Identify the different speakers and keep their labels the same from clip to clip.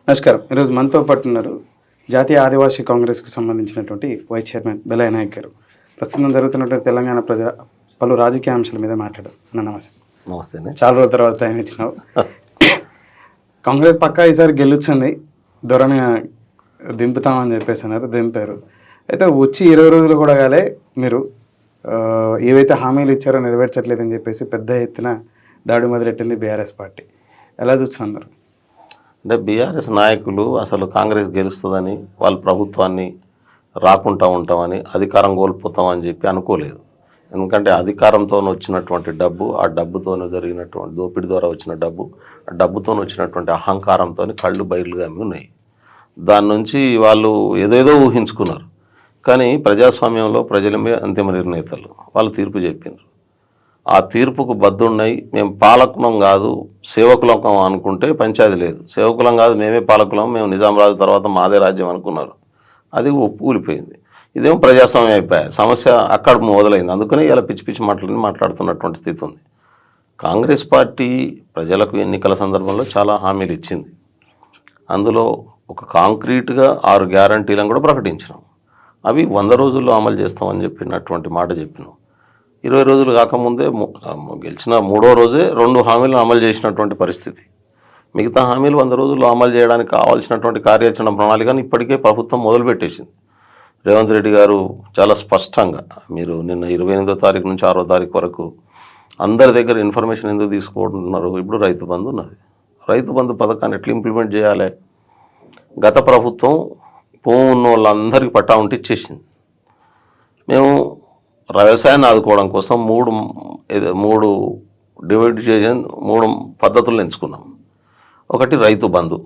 Speaker 1: నమస్కారం. ఈరోజు మనతో పాటు ఉన్నారు జాతీయ ఆదివాసీ కాంగ్రెస్కి సంబంధించినటువంటి వైస్ చైర్మన్ బెల్లయ్య నాయక్ గారు. ప్రస్తుతం జరుగుతున్నటువంటి తెలంగాణ పలు రాజకీయ అంశాల మీద మాట్లాడారు. నమస్తే.
Speaker 2: నమస్తే.
Speaker 1: చాలా రోజుల తర్వాత టైం ఇచ్చినావు. కాంగ్రెస్ పక్కా ఈసారి గెలుచుంది, ధోరణి దింపుతామని చెప్పేసి అన్నారు, దింపారు. అయితే వచ్చి 20 రోజులు కూడా కాలే మీరు ఏవైతే హామీలు ఇచ్చారో నెరవేర్చట్లేదని చెప్పేసి పెద్ద ఎత్తున దాడి మొదలెట్టింది బీఆర్ఎస్ పార్టీ. ఎలా చూస్తున్నారు?
Speaker 2: అంటే బీఆర్ఎస్ నాయకులు అసలు కాంగ్రెస్ గెలుస్తుందని, వాళ్ళ ప్రభుత్వాన్ని రాకుండా ఉంటామని, అధికారం కోల్పోతామని చెప్పి అనుకోలేదు. ఎందుకంటే అధికారంతో వచ్చినటువంటి డబ్బు, ఆ డబ్బుతో జరిగినటువంటి దోపిడీ ద్వారా వచ్చిన డబ్బు, ఆ డబ్బుతో వచ్చినటువంటి అహంకారంతో కళ్ళు బయలుగా ఉన్నాయి. దాని నుంచి వాళ్ళు ఏదేదో ఊహించుకున్నారు. కానీ ప్రజాస్వామ్యంలో ప్రజలమే అంతిమ నిర్ణేతలు. వాళ్ళు తీర్పు చెప్పినారు. ఆ తీర్పుకు బద్దున్నాయి. మేము పాలకులం కాదు సేవకులం అనుకుంటే పంచాయతీ లేదు. సేవకులం కాదు మేమే పాలకులం, మేము నిజాం రాజు తర్వాత మాదే రాజ్యం అనుకున్నారు. అది కూలిపోయింది. ఇదేమో ప్రజాస్వామ్యం అయిపోయాయి. సమస్య అక్కడ మొదలైంది. అందుకనే ఇలా పిచ్చి పిచ్చి మాట్లాడుతున్నటువంటి స్థితి ఉంది. కాంగ్రెస్ పార్టీ ప్రజలకు ఎన్నికల సందర్భంలో చాలా హామీలు ఇచ్చింది. అందులో ఒక కాంక్రీట్గా 6 గ్యారంటీలను కూడా ప్రకటించినాం. అవి 100 రోజుల్లో అమలు చేస్తామని చెప్పినటువంటి మాట చెప్పినాం. 20 రోజులు కాకముందే గెలిచిన 3వ రోజే 2 హామీలను అమలు చేసినటువంటి పరిస్థితి. మిగతా హామీలు 100 రోజుల్లో అమలు చేయడానికి కావాల్సినటువంటి కార్యాచరణ ప్రణాళికను ఇప్పటికే ప్రభుత్వం మొదలుపెట్టేసింది. రేవంత్ రెడ్డి గారు చాలా స్పష్టంగా, మీరు నిన్న 28వ తారీఖు నుంచి 6వ తారీఖు వరకు అందరి దగ్గర ఇన్ఫర్మేషన్ ఎందుకు తీసుకుంటున్నారు? ఇప్పుడు రైతు బంధు ఉన్నది. రైతు బంధు పథకాన్ని ఎట్లా ఇంప్లిమెంట్ చేయాలి? గత ప్రభుత్వం భూమి ఉన్న వాళ్ళందరికీ పట్టా ఉంటే ఇచ్చేసింది. మేము వ్యవసాయాన్ని ఆదుకోవడం కోసం మూడు డివైడ్ చేసి 3 పద్ధతులను ఎంచుకున్నాం. ఒకటి రైతు బంధు,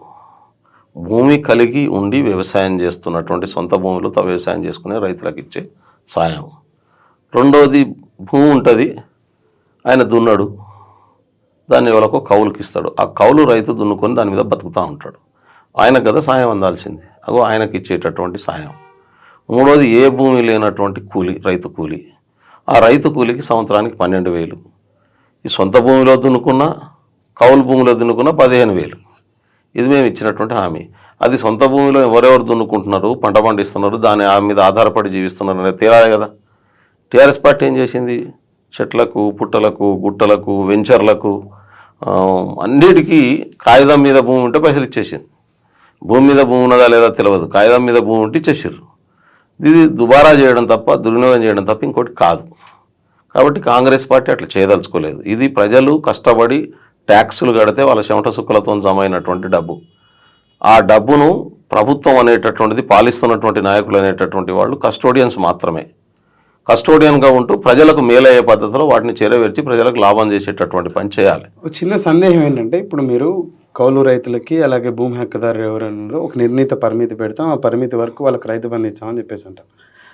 Speaker 2: భూమి కలిగి ఉండి వ్యవసాయం చేస్తున్నటువంటి సొంత భూమిలో వ్యవసాయం చేసుకునే రైతులకు ఇచ్చే సాయం. రెండోది, భూమి ఉంటుంది, ఆయన దున్నాడు, దాన్ని ఎవరికో కౌలుకి ఇస్తాడు. ఆ కౌలు రైతు దున్నుకొని దాని మీద బతుకుతూ ఉంటాడు. ఆయనకు కదా సాయం అందాల్సింది, అగో ఆయనకి ఇచ్చేటటువంటి సాయం. మూడోది, ఏ భూమి లేనటువంటి కూలి, రైతు కూలి. ఆ రైతు కూలికి సంవత్సరానికి 12,000. ఈ సొంత భూమిలో దున్నుకున్న, కౌలు భూమిలో దున్నుకున్న 15,000. ఇది మేము ఇచ్చినటువంటి హామీ. అది సొంత భూమిలో ఎవరెవరు దున్నుకుంటున్నారు, పంట పండిస్తున్నారు, దాని మీద ఆధారపడి జీవిస్తున్నారు అనేది తేలాలి కదా. టీఆర్ఎస్ పార్టీ ఏం చేసింది? చెట్లకు, పుట్టలకు, గుట్టలకు, వెంచర్లకు, అన్నిటికీ కాగితం మీద భూమి ఉంటే పైసలు ఇచ్చేసింది. భూమి మీద భూమి ఉన్నదా లేదా తెలియదు, కాగితం మీద భూమి ఉంటే ఇచ్చేసారు. ఇది దుబారా చేయడం తప్ప, దుర్వినియోగం చేయడం తప్ప ఇంకోటి కాదు. కాబట్టి కాంగ్రెస్ పార్టీ అట్లా చేయదలుచుకోలేదు. ఇది ప్రజలు కష్టపడి ట్యాక్సులు కడితే వాళ్ళ చెమట సుక్కలతో జమ అయినటువంటి డబ్బు. ఆ డబ్బును ప్రభుత్వం అనేటటువంటిది, పాలిస్తున్నటువంటి నాయకులు అనేటటువంటి వాళ్ళు కస్టోడియన్స్ మాత్రమే. కస్టోడియన్గా ఉంటూ ప్రజలకు మేలయ్యే పద్ధతిలో వాటిని చేరవేర్చి ప్రజలకు లాభం చేసేటటువంటి పని చేయాలి.
Speaker 1: చిన్న సందేహం ఏంటంటే, ఇప్పుడు మీరు కౌలు రైతులకి అలాగే భూమి హక్కుదారులు ఎవరన్నారో ఒక నిర్ణీత పరిమితి పెడతాం, ఆ పరిమితి వరకు వాళ్ళకి రైతు బంధు ఇచ్చామని చెప్పేసి అంటారు.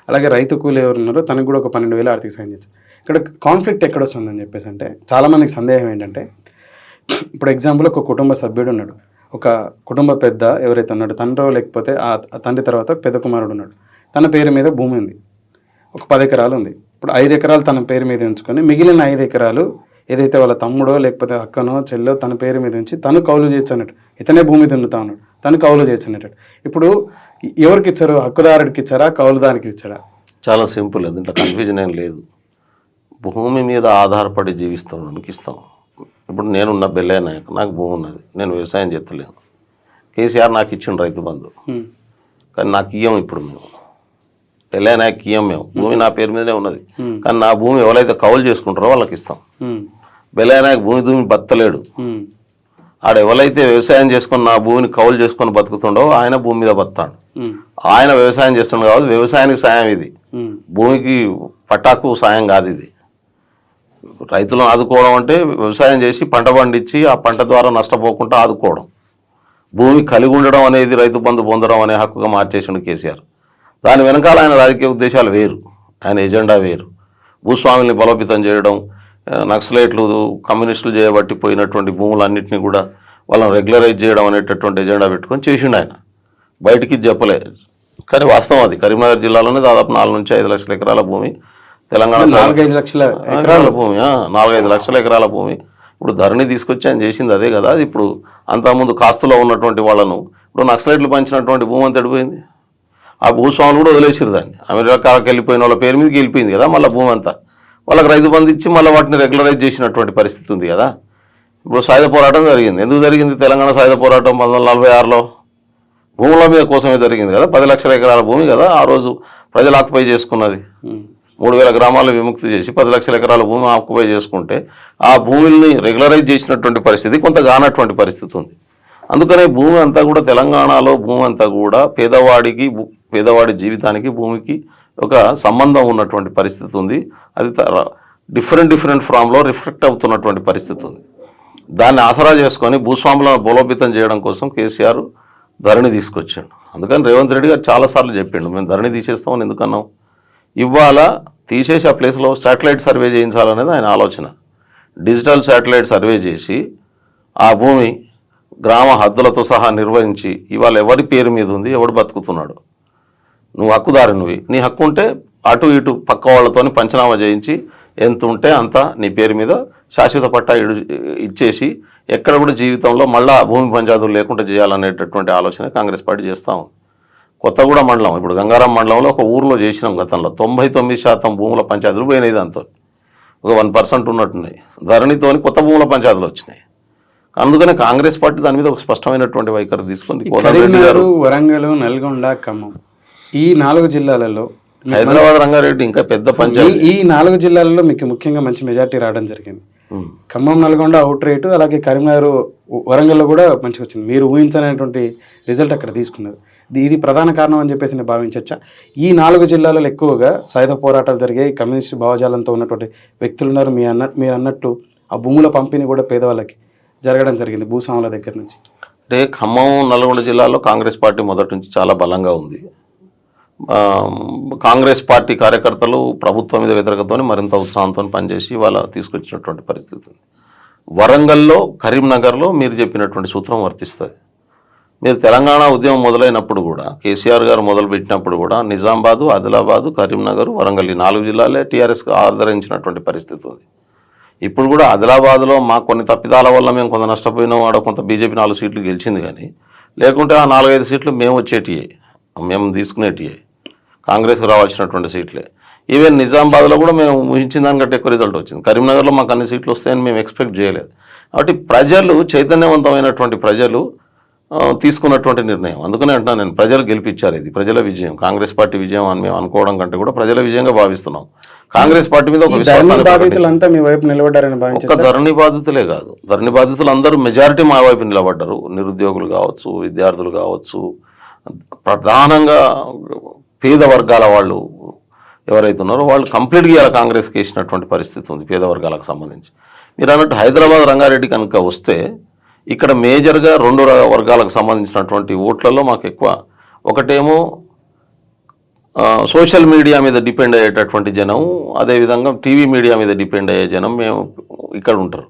Speaker 1: అలాగే రైతు కూలి ఎవరున్నారో తనకు కూడా ఒక 12,000 ఆర్థిక సాయం చేస్తాం. ఇక్కడ కాన్ఫ్లిక్ట్ ఎక్కడ వస్తుందని చెప్పేసి అంటే, చాలామందికి సందేహం ఏంటంటే, ఇప్పుడు ఎగ్జాంపుల్ ఒక కుటుంబ సభ్యుడు ఉన్నాడు, ఒక కుటుంబ పెద్ద ఎవరైతే ఉన్నాడు, తండ్రో లేకపోతే ఆ తండ్రి తర్వాత పెద్ద కుమారుడు ఉన్నాడు. తన పేరు మీద భూమి ఉంది, ఒక 10 ఎకరాలు ఉంది. ఇప్పుడు 5 ఎకరాలు తన పేరు మీద ఉంచుకొని మిగిలిన 5 ఎకరాలు ఏదైతే వాళ్ళ తమ్ముడో లేకపోతే అక్కనో చెల్లో తన పేరు మీద ఉంచి తను కౌలు చేయొచ్చు అన్నట్టు. ఇతనే భూమి దున్నుతా ఉన్నాడు, తను కౌలు చేయొచ్చు అన్నట్టు. ఇప్పుడు ఎవరికి ఇచ్చారు? హక్కుదారుడికి ఇచ్చారా, కౌలుదారికి ఇచ్చారా?
Speaker 2: చాలా సింపుల్, దీంట్లో కన్ఫ్యూజన్ ఏం లేదు. భూమి మీద ఆధారపడి జీవిస్తున్నానికి ఇస్తాం. ఇప్పుడు నేనున్న బెల్లయ్య నాయక్, నాకు భూమి ఉన్నది, నేను వ్యవసాయం చేస్తలేను. కేసీఆర్ నాకు ఇచ్చిన రైతు బంధు, కానీ నాకు ఇయ్యం. ఇప్పుడు మేము బెల్లయ్య నాయక్ ఇయ్యం. మేము భూమి నా పేరు మీదనే ఉన్నది, కానీ నా భూమి ఎవరైతే కౌలు చేసుకుంటారో వాళ్ళకి ఇస్తాం. బెల్లయ్య నాయక్ భూమి బతలేడు. ఆడ ఎవరైతే వ్యవసాయం చేసుకొని నా భూమిని కౌలు చేసుకొని బతుకుతుండో ఆయన భూమి మీద బతాడు. ఆయన వ్యవసాయం చేస్తున్నాడు కాబట్టి వ్యవసాయానికి సాయం ఇది, భూమికి పట్టాకు సాయం కాదు ఇది. రైతులను ఆదుకోవడం అంటే వ్యవసాయం చేసి పంట పండించి ఆ పంట ద్వారా నష్టపోకుండా ఆదుకోవడం. భూమి కలిగి ఉండడం అనేది రైతు బంధు పొందడం అనే హక్కుగా మార్చేసిండు కేసీఆర్. దాని వెనకాల ఆయన రాజకీయ ఉద్దేశాలు వేరు, ఆయన ఎజెండా వేరు. భూస్వాముల్ని బలోపేతం చేయడం, నక్సలైట్లు కమ్యూనిస్టులు చేయబట్టి పోయినటువంటి భూములన్నింటినీ కూడా వాళ్ళని రెగ్యులరైజ్ చేయడం అనేటటువంటి ఎజెండా పెట్టుకొని చేసిండు ఆయన. బయటికి చెప్పలే, కానీ వాస్తవం అది. కరీంనగర్ జిల్లాలోనే దాదాపు 4 నుంచి 5 లక్షల ఎకరాల భూమి, తెలంగాణ
Speaker 1: 4-5 లక్షల ఎకరాల
Speaker 2: భూమి, 4-5 లక్షల ఎకరాల భూమి ఇప్పుడు ధరణి తీసుకొచ్చి ఆయన చేసింది అదే కదా. అది ఇప్పుడు అంతకుముందు కాస్తులో ఉన్నటువంటి వాళ్ళను ఇప్పుడు నక్సలైట్లు పంచినటువంటి భూమి అంతా ఎడిపోయింది. ఆ భూస్వాములు కూడా వదిలేసారు దాన్ని. అమెరికాకి వెళ్ళిపోయిన వాళ్ళ పేరు మీదకి వెళ్ళిపోయింది కదా మళ్ళీ భూమి అంతా. వాళ్ళకి రైతు బంధు ఇచ్చి మళ్ళీ వాటిని రెగ్యులరైజ్ చేసినటువంటి పరిస్థితి ఉంది కదా. ఇప్పుడు సాయుధ పోరాటం జరిగింది. ఎందుకు జరిగింది? తెలంగాణ సాయుధ పోరాటం 1946లో భూముల మీద కోసమే జరిగింది కదా. 10 లక్షల ఎకరాల భూమి కదా ఆ రోజు ప్రజలు ఆక్యుపై చేసుకున్నది. 3000 గ్రామాలను విముక్తి చేసి 10 లక్షల ఎకరాల భూమి ఆక్యుపై చేసుకుంటే ఆ భూముల్ని రెగ్యులరైజ్ చేసినటువంటి పరిస్థితి కొంత కానటువంటి పరిస్థితి ఉంది. అందుకనే భూమి అంతా కూడా తెలంగాణలో భూమి అంతా కూడా పేదవాడి జీవితానికి భూమికి ఒక సంబంధం ఉన్నటువంటి పరిస్థితి ఉంది. అది డిఫరెంట్ ఫామ్లో రిఫ్లెక్ట్ అవుతున్నటువంటి పరిస్థితి ఉంది. దాన్ని ఆసరా చేసుకొని భూస్వాములను బలోపేతం చేయడం కోసం కేసీఆర్ ధరణి తీసుకొచ్చాడు. అందుకని రేవంత్ రెడ్డి గారు చాలాసార్లు చెప్పిండు మేము ధరణి తీసేస్తామని. ఎందుకన్నాం? ఇవాళ తీసేసి ఆ ప్లేస్లో శాటిలైట్ సర్వే చేయించాలనేది ఆయన ఆలోచన. డిజిటల్ శాటిలైట్ సర్వే చేసి ఆ భూమి గ్రామ హద్దులతో సహా నిర్వహించి ఇవాళ ఎవరి పేరు మీద ఉంది, ఎవడు బతుకుతున్నాడు, నువ్వు హక్కుదారునివి, నీ హక్కు ఉంటే అటు ఇటు పక్క వాళ్ళతోని పంచనామా చేయించి ఎంత ఉంటే అంత నీ పేరు మీద శాశ్వత పట్టా ఇచ్చేసి ఎక్కడ కూడా జీవితంలో మళ్ళా భూమి పంచాయతీలు లేకుండా చేయాలనేటటువంటి ఆలోచన కాంగ్రెస్ పార్టీ చేస్తాం. కొత్తగూడ మండలం, ఇప్పుడు గంగారాం మండలంలో ఒక ఊర్లో చేసినాం గతంలో 99% భూముల పంచాయతీలు పోయినాయి. దాంతో ఒక 1% ఉన్నట్టున్నాయి. ధరణితోని కొత్త భూముల పంచాయతీలు వచ్చినాయి. అందుకనే కాంగ్రెస్ పార్టీ దాని మీద ఒక స్పష్టమైనటువంటి వైఖరి తీసుకొని
Speaker 1: కరీంనగర్, వరంగల్, నల్గొండ, ఖమ్మం ఈ 4 జిల్లాలలో
Speaker 2: హైదరాబాద్, రంగారెడ్డి ఇంకా పెద్ద పంచాయతీ
Speaker 1: ఈ 4 జిల్లాలలో మీకు ముఖ్యంగా మంచి మెజార్టీ రావడం జరిగింది. ఖమ్మం, నల్గొండ అవుట్ రేటు, అలాగే కరీంనగర్, వరంగల్లో కూడా మంచిగా వచ్చింది. మీరు ఊహించనటువంటి రిజల్ట్ అక్కడ తీసుకున్నారు. ఇది ప్రధాన కారణం అని చెప్పేసి నేను భావించవచ్చా? ఈ 4 జిల్లాలలో ఎక్కువగా సాయుధ పోరాటాలు జరిగాయి, కమ్యూనిస్ట్ భావజాలంతో ఉన్నటువంటి వ్యక్తులు ఉన్నారు. మీరు అన్నట్టు ఆ భూముల పంపిణీ కూడా పేదవాళ్ళకి జరగడం జరిగింది భూస్వాముల దగ్గర నుంచి.
Speaker 2: అంటే ఖమ్మం, నల్గొండ జిల్లాలో కాంగ్రెస్ పార్టీ మొదటి నుంచి చాలా బలంగా ఉంది. కాంగ్రెస్ పార్టీ కార్యకర్తలు ప్రభుత్వం మీద వ్యతిరేకతతో మరింత ఉత్సాహంతో పనిచేసి వాళ్ళ తీసుకొచ్చినటువంటి పరిస్థితి ఉంది. వరంగల్లో, కరీంనగర్లో మీరు చెప్పినటువంటి సూత్రం వర్తిస్తుంది. మీరు తెలంగాణ ఉద్యమం మొదలైనప్పుడు కూడా కేసీఆర్ గారు మొదలుపెట్టినప్పుడు కూడా నిజామాబాదు, ఆదిలాబాదు, కరీంనగర్, వరంగల్ ఈ 4 జిల్లాలే టీఆర్ఎస్కి ఆదరించినటువంటి పరిస్థితి ఉంది. ఇప్పుడు కూడా ఆదిలాబాద్లో మాకు కొన్ని తప్పిదాల వల్ల మేము కొంత నష్టపోయినాం. ఆడ కొంత బీజేపీ 4 సీట్లు గెలిచింది. కానీ లేకుంటే ఆ 4-5 సీట్లు మేము వచ్చేటివి, మేము తీసుకునేటివి, కాంగ్రెస్కి రావాల్సినటువంటి సీట్లే. ఈవెన్ నిజామాబాద్లో కూడా మేము ఊహించిన దానికంటే ఎక్కువ రిజల్ట్ వచ్చింది. కరీంనగర్లో మాకు అన్ని సీట్లు వస్తాయని మేము ఎక్స్పెక్ట్ చేయలేదు. కాబట్టి ప్రజలు, చైతన్యవంతమైనటువంటి ప్రజలు తీసుకున్నటువంటి నిర్ణయం. అందుకనే అంటున్నాను నేను, ప్రజలు గెలిపించారు. ఇది ప్రజల విజయం, కాంగ్రెస్ పార్టీ విజయం అని మేము అనుకోవడం కంటే కూడా ప్రజల విజయంగా భావిస్తున్నాం. కాంగ్రెస్ పార్టీ మీద ఒక ఒక్క ధరణి బాధితులే కాదు, ధరణి బాధితులు అందరూ మెజారిటీ మా వైపు నిలబడ్డారు. నిరుద్యోగులు కావచ్చు, విద్యార్థులు కావచ్చు, ప్రధానంగా పేద వర్గాల వాళ్ళు ఎవరైతే ఉన్నారో వాళ్ళు కంప్లీట్గా ఇలా కాంగ్రెస్కి వేసినటువంటి పరిస్థితి ఉంది పేద వర్గాలకు సంబంధించి. మీరు అన్నట్టు హైదరాబాద్, రంగారెడ్డి కనుక వస్తే ఇక్కడ మేజర్గా 2 వర్గాలకు సంబంధించినటువంటి ఓట్లలో మాకు ఎక్కువ, ఒకటేమో సోషల్ మీడియా మీద డిపెండ్ అయ్యేటటువంటి జనం, అదేవిధంగా టీవీ మీడియా మీద డిపెండ్ అయ్యే జనం మేము ఇక్కడ ఉంటారు.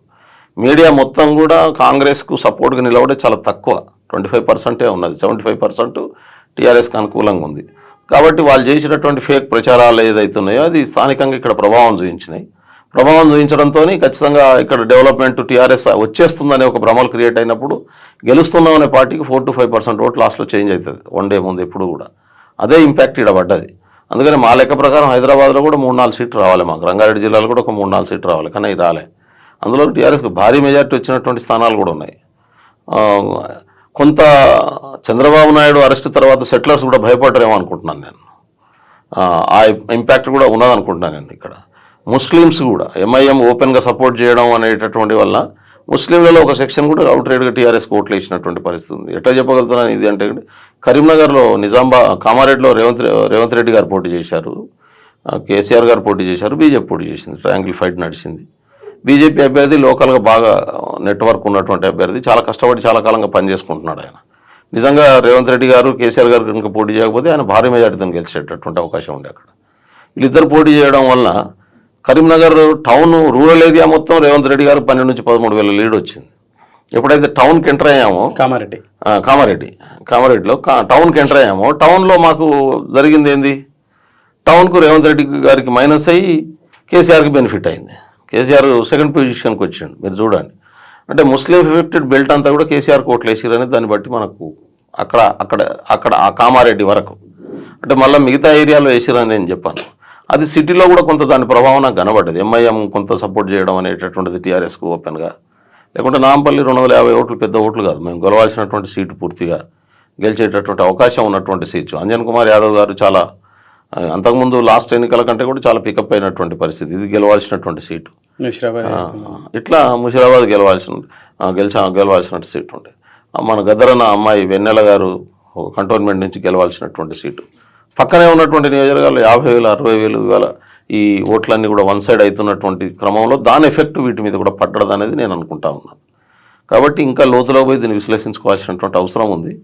Speaker 2: మీడియా మొత్తం కూడా కాంగ్రెస్కు సపోర్ట్గా నిలబడే చాలా తక్కువ, 25% ఉన్నది. 75% టీఆర్ఎస్కి అనుకూలంగా ఉంది. కాబట్టి వాళ్ళు చేసినటువంటి ఫేక్ ప్రచారాలు ఏదైతున్నాయో అది స్థానికంగా ఇక్కడ ప్రభావం చూపించినాయి. ప్రభావం చూపించడంతో ఖచ్చితంగా ఇక్కడ డెవలప్మెంట్ టీఆర్ఎస్ వచ్చేస్తుందనే ఒక భ్రమలు క్రియేట్ అయినప్పుడు గెలుస్తున్నామనే పార్టీకి 4 to 5% ఓట్ లాస్ట్లో చేంజ్ అవుతుంది 1 డే ముందు ఎప్పుడు కూడా. అదే ఇంపాక్ట్ ఇక్కడ పడ్డది. అందుకని మా లెక్క ప్రకారం హైదరాబాద్లో కూడా 3-4 సీట్లు రావాలి మాకు, రంగారెడ్డి జిల్లాలో కూడా ఒక 3-4 సీట్లు రావాలి. కానీ అవి రాలే. అందులో టీఆర్ఎస్కి భారీ మెజార్టీ వచ్చినటువంటి స్థానాలు కూడా ఉన్నాయి. కొంత చంద్రబాబు నాయుడు అరెస్ట్ తర్వాత సెటిలర్స్ కూడా భయపడరేమో అనుకుంటున్నాను నేను. ఆ ఇంపాక్ట్ కూడా ఉన్నదనుకుంటున్నాను నేను. ఇక్కడ ముస్లిమ్స్ కూడా ఎంఐఎం ఓపెన్గా సపోర్ట్ చేయడం అనేటటువంటి వల్ల ముస్లింలలో ఒక సెక్షన్ కూడా అవుట్రైడ్గా టీఆర్ఎస్కి ఓట్లు వేసినటువంటి పరిస్థితి ఉంది. ఎట్లా చెప్పగలుగుతున్నాను ఇది అంటే, కరీంనగర్లో కామారెడ్డిలో రేవంత్ రెడ్డి గారు పోటీ చేశారు, కేసీఆర్ గారు పోటీ చేశారు, బీజేపీ పోటీ చేసింది, ట్రయాంగిల్ ఫైట్ నడిచింది. బీజేపీ అభ్యర్థి లోకల్గా బాగా నెట్వర్క్ ఉన్నటువంటి అభ్యర్థి, చాలా కష్టపడి చాలా కాలంగా పనిచేసుకుంటున్నాడు ఆయన. నిజంగా రేవంత్ రెడ్డి గారు, కేసీఆర్ గారు కనుక పోటీ చేయకపోతే ఆయన భారీ మెజార్టీతో గెలిచేటటువంటి అవకాశం ఉండే అక్కడ. వీళ్ళిద్దరు పోటీ చేయడం వల్ల కరీంనగర్ టౌన్, రూరల్ ఏరియా మొత్తం రేవంత్ రెడ్డి గారు 12 నుంచి 13 వేల లీడ్ వచ్చింది. ఎప్పుడైతే టౌన్కి ఎంటర్ అయ్యామో, కామారెడ్డిలో టౌన్కి ఎంటర్ అయ్యామో, టౌన్లో మాకు జరిగింది ఏంది, టౌన్కు రేవంత్ రెడ్డి గారికి మైనస్ అయ్యి కేసీఆర్కి బెనిఫిట్ అయింది. కేసీఆర్ 2nd పొజిషన్కి వచ్చిండు. మీరు చూడండి, అంటే ముస్లిం ఎఫెక్టెడ్ బెల్ట్ అంతా కూడా కేసీఆర్ కోట్లు వేసిరని దాన్ని బట్టి మనకు అక్కడ అక్కడ అక్కడ ఆ కామారెడ్డి వరకు. అంటే మళ్ళీ మిగతా ఏరియాలో వేసిరని నేను చెప్పాను. అది సిటీలో కూడా కొంత దాని ప్రభావం నాకు కనబడ్డది. ఎంఐఎం కొంత సపోర్ట్ చేయడం అనేటటువంటిది టీఆర్ఎస్కు ఓపెన్గా. లేకుంటే నాంపల్లి 250 ఓట్లు పెద్ద ఓట్లు కాదు, మేము గెలవాల్సినటువంటి సీటు, పూర్తిగా గెలిచేటటువంటి అవకాశం ఉన్నటువంటి సీటు. అంజన్ కుమార్ యాదవ్ గారు చాలా అంతకుముందు లాస్ట్ ఎన్నికల కంటే కూడా చాలా పికప్ అయినటువంటి పరిస్థితి. ఇది గెలవాల్సినటువంటి సీటు. ఇట్లా ముషిరాబాద్ గెలవాల్సిన సీటు ఉండే. మన గద్దరన్న అమ్మాయి వెన్నెల గారు కంటోన్మెంట్ నుంచి గెలవాల్సినటువంటి సీటు. పక్కనే ఉన్నటువంటి నియోజకవర్గాలు 50,000 60,000 ఇవాళ ఈ ఓట్లన్నీ కూడా వన్ సైడ్ అవుతున్నటువంటి క్రమంలో దాని ఎఫెక్ట్ వీటి మీద కూడా పడ్డది అనేది నేను అనుకుంటా ఉన్నాను. కాబట్టి ఇంకా లోతులో పోయి దీన్ని విశ్లేషించుకోవాల్సినటువంటి అవసరం ఉంది.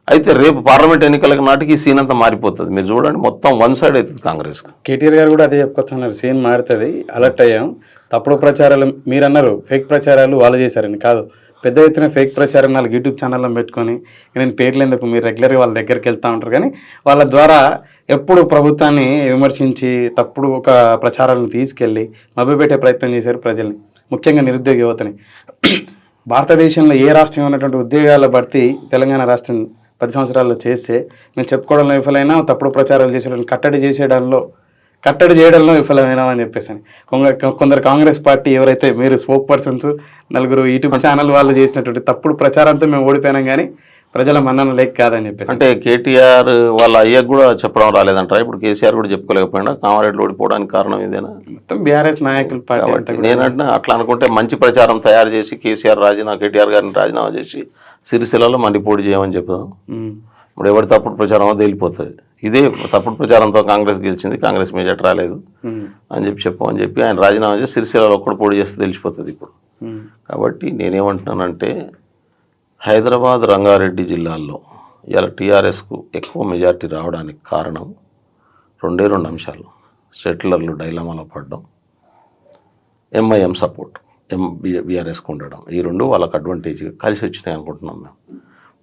Speaker 2: అయితే రేపు పార్లమెంట్ ఎన్నికలకు నాటికి ఈ సీన్ అంతా మారిపోతుంది. మీరు చూడండి, మొత్తం వన్ సైడ్ అవుతుంది కాంగ్రెస్.
Speaker 1: కేటీఆర్ గారు కూడా అదే చెప్పుకొస్తున్నారు, సీన్ మారుతుంది, అలర్ట్ అయ్యాం. తప్పుడు ప్రచారాలు మీరు అన్నారు, ఫేక్ ప్రచారాలు వాళ్ళు చేశారని కాదు, పెద్ద ఎత్తున ఫేక్ ప్రచారం 4 యూట్యూబ్ ఛానల్లో పెట్టుకొని, నేను పేర్లు ఎందుకు, మీరు రెగ్యులర్గా వాళ్ళ దగ్గరికి వెళ్తూ ఉంటారు కానీ వాళ్ళ ద్వారా ఎప్పుడు ప్రభుత్వాన్ని విమర్శించి తప్పుడు ఒక ప్రచారాలను తీసుకెళ్ళి మభ్యపెట్టే ప్రయత్నం చేశారు ప్రజల్ని, ముఖ్యంగా నిరుద్యోగ యువతని. భారతదేశంలో ఏ రాష్ట్రం ఉన్నటువంటి ఉద్యోగాల భర్తీ తెలంగాణ రాష్ట్రం 10 సంవత్సరాల్లో చేస్తే మేము చెప్పుకోవడంలో విఫలైనా, తప్పుడు ప్రచారాలు చేసేయడం కట్టడి చేయడంలో విఫలమైనామని చెప్పేసి కొందరు కాంగ్రెస్ పార్టీ ఎవరైతే మీరు స్పోక్ పర్సన్స్ 4 యూట్యూబ్ ఛానల్ వాళ్ళు చేసినటువంటి తప్పుడు ప్రచారంతో మేము ఓడిపోయినాం కానీ ప్రజల మన్నన లేక కాదని చెప్పేసి.
Speaker 2: అంటే కేటీఆర్ వాళ్ళ అయ్యకు కూడా చెప్పడం రాలేదంటారా? ఇప్పుడు కేసీఆర్ కూడా చెప్పుకోలేకపోయినా కామారెడ్డిలో ఓడిపోవడానికి కారణం ఇదేనా?
Speaker 1: మొత్తం బీఆర్ఎస్ నాయకుల పార్టీ.
Speaker 2: నేనంటే అట్లా అనుకుంటే మంచి ప్రచారం తయారు చేసి కేటీఆర్ గారిని రాజీనామా చేసి సిరిసిల్లలో మళ్ళీ పోటీ చేయమని చెప్తాం. ఇప్పుడు ఎవరి తప్పుడు ప్రచారమో తేలిపోతుంది. ఇదే తప్పుడు ప్రచారంతో కాంగ్రెస్ గెలిచింది, కాంగ్రెస్ మెజార్టీ రాలేదు అని చెప్పి ఆయన రాజీనామా చేసి సిరిసిల్లలో ఒక్కడు పోటీ చేస్తే తెలిసిపోతుంది ఇప్పుడు. కాబట్టి నేనేమంటున్నానంటే హైదరాబాద్, రంగారెడ్డి జిల్లాల్లో ఇలా టీఆర్ఎస్కు ఎక్కువ మెజార్టీ రావడానికి కారణం 2 అంశాలు. సెటిలర్లు డైలమాలో పడడం, ఎంఐఎం సపోర్ట్ బీఆర్ఎస్కు ఉండడం. ఈ 2 వాళ్ళకి అడ్వాంటేజ్ కలిసి వచ్చినాయి అనుకుంటున్నాం మేము.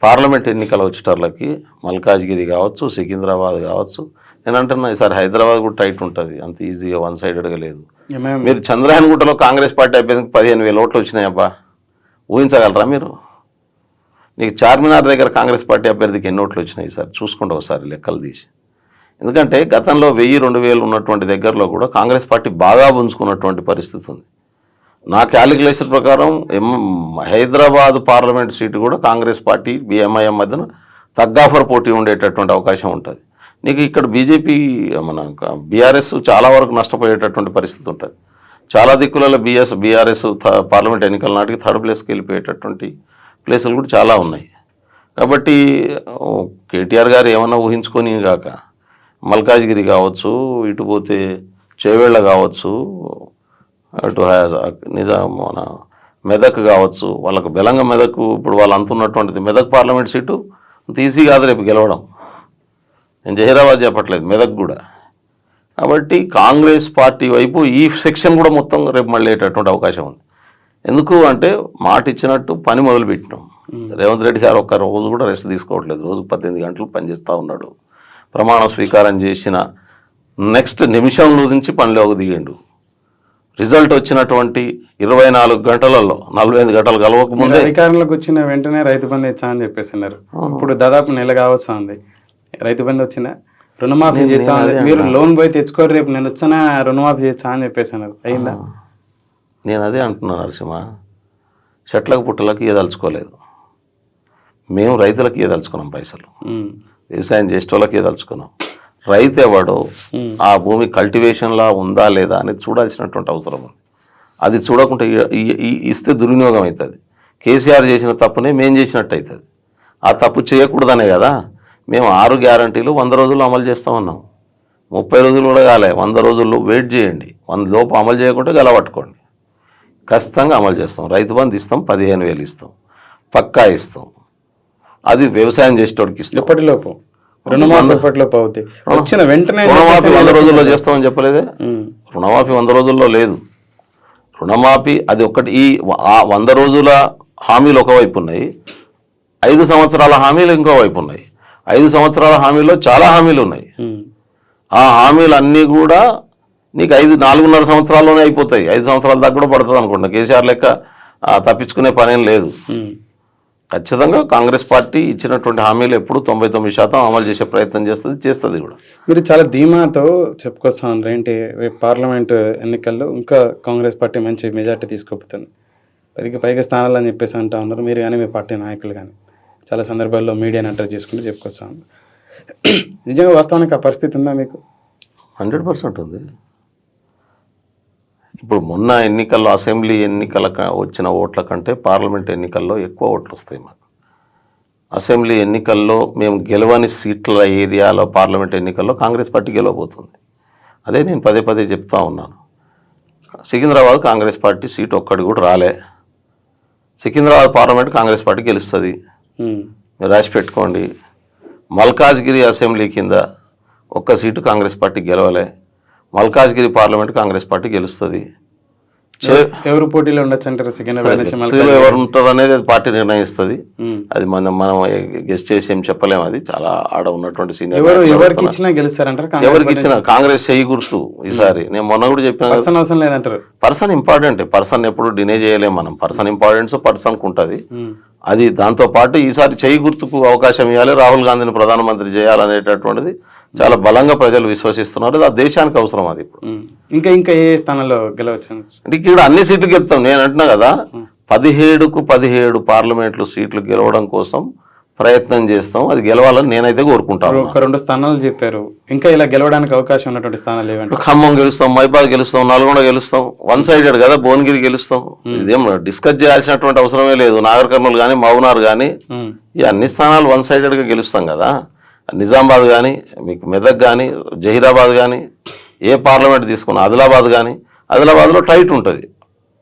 Speaker 2: పార్లమెంట్ ఎన్నికల వచ్చేటర్లకి మల్కాజ్గిరి కావచ్చు, సికింద్రాబాద్ కావచ్చు. నేను అంటున్నా ఈసారి హైదరాబాద్ కూడా టైట్ ఉంటుంది, అంత ఈజీగా వన్ సైడెడ్గా లేదు. మీరు చంద్రయానగుట్టలో కాంగ్రెస్ పార్టీ అభ్యర్థికి 15,000 ఓట్లు వచ్చినాయబ్బా, ఊహించగలరా మీరు? నీకు చార్మినార్ దగ్గర కాంగ్రెస్ పార్టీ అభ్యర్థికి ఎన్ని ఓట్లు వచ్చినాయి సార్ చూసుకుంటే ఒకసారి లెక్కలు తీసి. ఎందుకంటే గతంలో 1000-2000 ఉన్నటువంటి దగ్గరలో కూడా కాంగ్రెస్ పార్టీ బాగా పుంజుకున్నటువంటి పరిస్థితి ఉంది. నా క్యాలిక్యులేషన్ ప్రకారం హైదరాబాద్ పార్లమెంట్ సీటు కూడా కాంగ్రెస్ పార్టీ ఎంఐఎం మధ్యన తగ్గాఫర్ పోటీ ఉండేటటువంటి అవకాశం ఉంటుంది. నీకు ఇక్కడ బీజేపీ బీఆర్ఎస్ చాలా వరకు నష్టపోయేటటువంటి పరిస్థితి ఉంటుంది. చాలా దిక్కులలో బీఆర్ఎస్ పార్లమెంట్ ఎన్నికల నాటికి 3rd ప్లేస్కి వెళ్ళిపోయేటటువంటి ప్లేసులు కూడా చాలా ఉన్నాయి. కాబట్టి కేటీఆర్ గారు ఏమన్నా ఊహించుకొని కాక మల్కాజ్గిరి కావచ్చు, ఇటు పోతే చేవేళ్ళ కావచ్చు, అటు మన మెదక్ కావచ్చు, వాళ్ళకు బెలంగ మెదక్ ఇప్పుడు వాళ్ళు అంటున్నటువంటిది మెదక్ పార్లమెంట్ సీటు అంత ఈజీ కాదు రేపు గెలవడం. నేను జహీరాబాద్ చెప్పట్లేదు, మెదక్ కూడా. కాబట్టి కాంగ్రెస్ పార్టీ వైపు ఈ సెక్షన్ కూడా మొత్తం రేపు మళ్ళీ అయ్యేటటువంటి అవకాశం ఉంది. ఎందుకు అంటే మాట ఇచ్చినట్టు పని మొదలుపెట్టినాం. రేవంత్ రెడ్డి గారు ఒక్క రోజు కూడా రెస్ట్ తీసుకోవట్లేదు, రోజుకు 18 గంటలు పనిచేస్తూ ఉన్నాడు. ప్రమాణ స్వీకారం చేసిన నెక్స్ట్ నిమిషంలో నుంచి పనిలోకి దిగిండు. రిజల్ట్ వచ్చినటువంటి 24 గంటలలో 45 గంటలు కలవక ముందే
Speaker 1: అధికారంలోకి వచ్చిన వెంటనే రైతు బంధు ఇచ్చా అని చెప్పేస్తున్నారు. ఇప్పుడు దాదాపు నెల కావచ్చు ఉంది, రైతు బంధు వచ్చిందా, రుణమాఫీ చేసా, మీరు లోన్ పోయి తెచ్చుకోరు, రేపు నేను వచ్చినా రుణమాఫీ చేసా అని చెప్పేస్తున్నారు. అయిందా?
Speaker 2: నేను అదే అంటున్నాను నరసింహ, చెట్లకు పుట్టలకు ఇదలుచుకోలేదు, మేము రైతులకు ఇదలుచుకున్నాం పైసలు, వ్యవసాయం చేసేటోళ్ళకి ఇదలుచుకున్నాం. రైతు ఎవడో ఆ భూమి కల్టివేషన్లా ఉందా లేదా అనేది చూడాల్సినటువంటి అవసరం ఉంది. అది చూడకుండా ఇస్తే దుర్వినియోగం అవుతుంది. కేసీఆర్ చేసిన తప్పునే మేము చేసినట్టు అవుతుంది. ఆ తప్పు చేయకూడదనే కదా మేము 6 గ్యారంటీలు 100 రోజుల్లో అమలు చేస్తామన్నాం. 30 రోజులు కూడా కాలే, 100 రోజుల్లో వెయిట్ చేయండి. 100 లోపు అమలు చేయకుంటే గెలవట్టుకోండి, ఖచ్చితంగా అమలు చేస్తాం. రైతు బంధు ఇస్తాం, 15,000 ఇస్తాం, పక్కా ఇస్తాం. అది వ్యవసాయం చేసేటోడికి ఇస్తాం.
Speaker 1: ఎప్పటిలోపు రుణమాఫీ ఎప్పటిలోపు అవుతాయి, వచ్చిన వెంటనే
Speaker 2: రుణమాఫీ 100 రోజుల్లో చేస్తామని చెప్పలేదే. రుణమాఫీ 100 రోజుల్లో లేదు. రుణమాఫీ అది ఒకటి. ఈ 100 రోజుల హామీలు ఒకవైపు ఉన్నాయి, 5 సంవత్సరాల హామీలు ఇంకో వైపు ఉన్నాయి. 5 సంవత్సరాల హామీలో చాలా హామీలు ఉన్నాయి. ఆ హామీలు అన్నీ కూడా నీకు 4.5 సంవత్సరాల్లోనే అయిపోతాయి. 5 సంవత్సరాల దాకా కూడా పడుతుంది అనుకుంటా. కేసీఆర్ లెక్క తప్పించుకునే పనేం లేదు. ఖచ్చితంగా కాంగ్రెస్ పార్టీ ఇచ్చినటువంటి హామీలు ఎప్పుడు 99% అమలు చేసే ప్రయత్నం చేస్తుంది కూడా.
Speaker 1: మీరు చాలా ధీమాతో చెప్పుకొస్తున్నారు ఏంటి, రేపు పార్లమెంట్ ఎన్నికల్లో ఇంకా కాంగ్రెస్ పార్టీ మంచి మెజార్టీ తీసుకోపోతుంది, పైగా స్థానాలు అని చెప్పేసి అంటా ఉన్నారు మీరు కానీ మీ పార్టీ నాయకులు కానీ చాలా సందర్భాల్లో మీడియాని అడ్రస్ చేసుకుంటూ చెప్పుకొస్తా ఉన్నారు. నిజంగా వాస్తవానికి ఆ పరిస్థితి ఉందా మీకు?
Speaker 2: 100% ఉంది. ఇప్పుడు మొన్న ఎన్నికల్లో అసెంబ్లీ ఎన్నికల వచ్చిన ఓట్ల కంటే పార్లమెంట్ ఎన్నికల్లో ఎక్కువ ఓట్లు వస్తాయి మాకు. అసెంబ్లీ ఎన్నికల్లో మేము గెలవని సీట్ల ఏరియాలో పార్లమెంట్ ఎన్నికల్లో కాంగ్రెస్ పార్టీ గెలవబోతుంది. అదే నేను పదే పదే చెప్తా ఉన్నాను. సికింద్రాబాద్ కాంగ్రెస్ పార్టీ సీట్ ఒక్కటి కూడా రాలే. సికింద్రాబాద్ పార్లమెంట్ కాంగ్రెస్ పార్టీ గెలుస్తుంది, మీరు రాసి పెట్టుకోండి. మల్కాజ్గిరి అసెంబ్లీ కింద ఒక్క సీటు కాంగ్రెస్ పార్టీ గెలవలే, మల్కాజ్గిరి పార్లమెంట్ కాంగ్రెస్ పార్టీ గెలుస్తుంది.
Speaker 1: ఎవరు పోటీలో ఉండొచ్చు అంటారు?
Speaker 2: ఎవరు ఉంటారు అనేది అది పార్టీ నిర్ణయిస్తుంది. అది మనం గెస్ట్ చేసి ఏం చెప్పలేము. అది చాలా ఆడ ఉన్నటువంటి సీనియర్
Speaker 1: ఎవరికి ఇచ్చినా గెలుస్తారంటారు.
Speaker 2: ఎవరికి ఇచ్చినా కాంగ్రెస్ చెయ్యి గుర్తు ఈసారి. నేను మొన్న కూడా చెప్పిన
Speaker 1: అవసరం లేదంటారు.
Speaker 2: పర్సన్ ఇంపార్టెంట్, పర్సన్ ఎప్పుడు డినే చేయలేము మనం. పర్సన్ ఇంపార్టెన్స్ పర్సన్కు ఉంటుంది. అది దాంతో పాటు ఈసారి చెయ్యి గుర్తుకు అవకాశం ఇవ్వాలి, రాహుల్ గాంధీని ప్రధానమంత్రి చేయాలనేటటువంటిది చాలా బలంగా ప్రజలు విశ్వసిస్తున్నారు. అది దేశానికి అవసరం. అది ఇప్పుడు
Speaker 1: ఇంకా ఏ స్థానంలో గెలవచ్చు
Speaker 2: అంటే ఇక్కడ అన్ని సీట్లు గెలుస్తాం. నేను అంటున్నా కదా, 17కు 17 పార్లమెంట్లు సీట్లు గెలవడం కోసం ప్రయత్నం చేస్తాం. అది గెలవాలని నేనైతే కోరుకుంటాను.
Speaker 1: ఒక 2 స్థానాలు చెప్పారు, ఇంకా ఇలా గెలవడానికి అవకాశం ఉన్నటువంటి స్థానాలు ఏమంటే
Speaker 2: ఖమ్మం గెలుస్తాం, మైబాద్ గెలుస్తాం, నల్గొండ గెలుస్తాం. 1 సైడెడ్ కదా, భువనగిరి గెలుస్తాం. ఇదేం డిస్కస్ చేయాల్సినటువంటి అవసరమే లేదు. నాగర్ కర్నూలు కానీ మహబూబ్నగర్ కానీ ఈ అన్ని స్థానాలు 1 సైడెడ్గా గెలుస్తాం కదా. నిజామాబాద్ కానీ, మీకు మెదక్ కానీ, జహీరాబాద్ కానీ, ఏ పార్లమెంట్ తీసుకున్నా, ఆదిలాబాద్ కానీ, ఆదిలాబాద్లో టైట్ ఉంటుంది.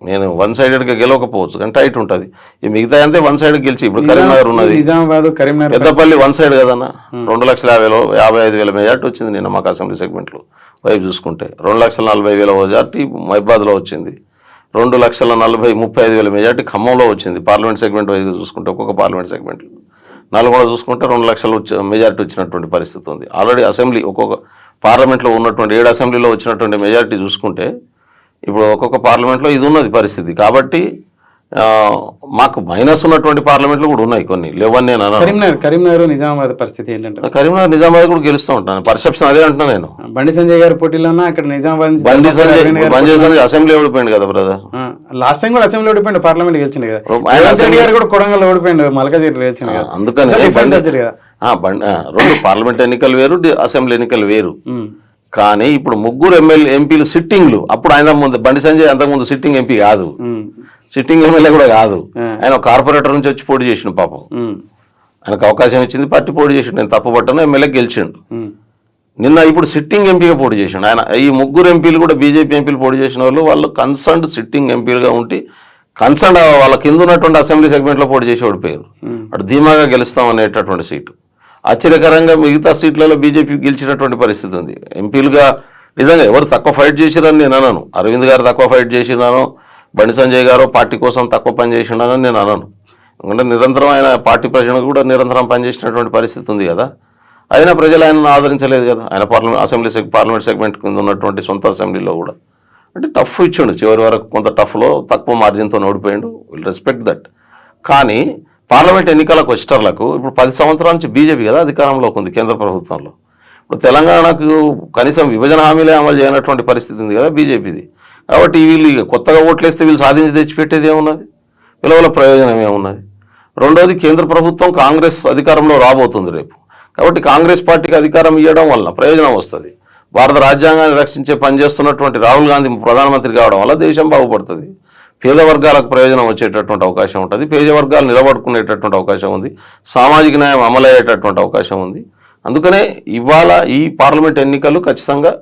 Speaker 2: నేను 1 సైడెడ్గా గెలవకపోవచ్చు కానీ టైట్ ఉంటుంది. ఈ మిగతా అంతే 1 సైడ్ గెలిచి. ఇప్పుడు కరీంనగర్ ఉన్నది,
Speaker 1: నిజామాబాద్, కరీంనగర్,
Speaker 2: పెద్దపల్లి 1 సైడ్ కదన్నా. 2,55,000 మెజార్టీ వచ్చింది నిన్న మాకు అసెంబ్లీ సెగ్మెంట్లో వైపు చూసుకుంటే. 2,40,000 మెజార్టీ మైబాద్లో వచ్చింది. 2,35,000 మెజార్టీ ఖమ్మంలో వచ్చింది. పార్లమెంట్ సెగ్మెంట్ వైపు చూసుకుంటే ఒక్కొక్క పార్లమెంట్ సెగ్మెంట్లో. నల్గొండ చూసుకుంటే 2 లక్షలు మెజార్టీ వచ్చినటువంటి పరిస్థితి ఉంది. ఆల్రెడీ అసెంబ్లీ ఒక్కొక్క పార్లమెంట్లో ఉన్నటువంటి 7 అసెంబ్లీలో వచ్చినటువంటి మెజార్టీ చూసుకుంటే ఇప్పుడు ఒక్కొక్క పార్లమెంట్లో ఇది ఉన్నది పరిస్థితి. కాబట్టి మాకు మైనస్ ఉన్నటువంటి పార్లమెంట్లు కూడా ఉన్నాయి, కొన్ని లేవని నేను అన్నాను.
Speaker 1: కరీంనగర్ నిజామాబాద్ పరిస్థితి ఏంటంటే,
Speaker 2: కరీంనగర్ నిజామాబాద్ కూడా గెలుస్తూ ఉంటాను. పర్సెప్షన్ అదే అంటున్నా నేను.
Speaker 1: బండి సంజయ్ గారి పోటీలో అక్కడ నిజామాబాద్
Speaker 2: బండి సంజయ్ అసెంబ్లీ ఓడిపోయింది కదా బ్రదర్.
Speaker 1: లాస్ట్ టైం కూడా అసెంబ్లీ ఓడిపోయింది, పార్లమెంట్ గెలిచింది కదా. రెడ్డి గారు కూడా కొడంగల్ ఓడిపోయింది, మల్కాజిగిరి గెలిచింది కదా.
Speaker 2: అందుకని 2 పార్లమెంట్ ఎన్నికలు వేరు, అసెంబ్లీ ఎన్నికలు వేరు. కానీ ఇప్పుడు 3 ఎంపీలు సిట్టింగ్లు. అప్పుడు ఆయన ముందు బండి సంజయ్ అంతకుముందు సిట్టింగ్ ఎంపీ కాదు, సిట్టింగ్ ఎమ్మెల్యే కూడా కాదు. ఆయన కార్పొరేటర్ నుంచి వచ్చి పోటీ చేసిండు. పాపం ఆయనకు అవకాశం ఇచ్చింది పార్టీ, పోటీ చేసిండు. నేను తప్పు పట్టాను, ఎమ్మెల్యే గెలిచిండు. నిన్న ఇప్పుడు సిట్టింగ్ ఎంపీగా పోటీ చేసిండు ఆయన. ఈ 3 ఎంపీలు కూడా బీజేపీ ఎంపీలు పోటీ చేసిన వాళ్ళు కన్సర్న్డ్ సిట్టింగ్ ఎంపీలుగా ఉండి కన్సర్న్ వాళ్ళ కింద ఉన్నటువంటి అసెంబ్లీ సెగ్మెంట్లో పోటీ చేసి ఓడిపోయారు. అటు ధీమాగా గెలుస్తాం అనేటటువంటి సీటు. ఆశ్చర్యకరంగా మిగతా సీట్లలో బీజేపీ గెలిచినటువంటి పరిస్థితి ఉంది. ఎంపీలుగా నిజంగా ఎవరు తక్కువ ఫైట్ చేసిరని నేను అనను. అరవింద్ గారు తక్కువ ఫైట్ చేసినాను, బండి సంజయ్ గారు పార్టీ కోసం తక్కువ పని చేసినానని నేను అనను. ఎందుకంటే నిరంతరం ఆయన పార్టీ ప్రజలకు కూడా నిరంతరం పనిచేసినటువంటి పరిస్థితి ఉంది కదా. అయినా ప్రజలు ఆయనను ఆదరించలేదు కదా. ఆయన పార్లమెంట్ సెగ్మెంట్ కింద ఉన్నటువంటి సొంత అసెంబ్లీలో కూడా అంటే టఫ్ ఇచ్చిండు. చివరి వరకు కొంత టఫ్లో తక్కువ మార్జిన్తో ఓడిపోయిండు. Will respect that. కానీ పార్లమెంట్ ఎన్నికలకు వచ్చేటర్లకు ఇప్పుడు 10 సంవత్సరాల నుంచి బీజేపీ కదా అధికారంలోకి ఉంది కేంద్ర ప్రభుత్వంలో. ఇప్పుడు తెలంగాణకు కనీసం విభజన హామీలే అమలు చేయనటువంటి పరిస్థితి ఉంది కదా బీజేపీది. కాబట్టి వీళ్ళు కొత్తగా ఓట్లేస్తే వీళ్ళు సాధించి తెచ్చిపెట్టేది ఏమున్నది? వీళ్ళ ప్రయోజనం ఏమున్నది? రెండోది, కేంద్ర ప్రభుత్వం కాంగ్రెస్ అధికారంలో రాబోతుంది రేపు. కాబట్టి కాంగ్రెస్ పార్టీకి అధికారం ఇవ్వడం వల్ల ప్రయోజనం వస్తుంది. భారత రాజ్యాంగాన్ని రక్షించే పనిచేస్తున్నటువంటి రాహుల్ గాంధీ ప్రధానమంత్రి కావడం వల్ల దేశం బాగుపడుతుంది. పేద వర్గాలకు ప్రయోజనం వచ్చేటటువంటి అవకాశం ఉంటుంది. పేద వర్గాలు నిలబడుకునేటటువంటి అవకాశం ఉంది. సామాజిక న్యాయం అమలయ్యేటటువంటి అవకాశం ఉంది. అందుకనే ఇవాళ ఈ పార్లమెంట్ ఎన్నికలు ఖచ్చితంగా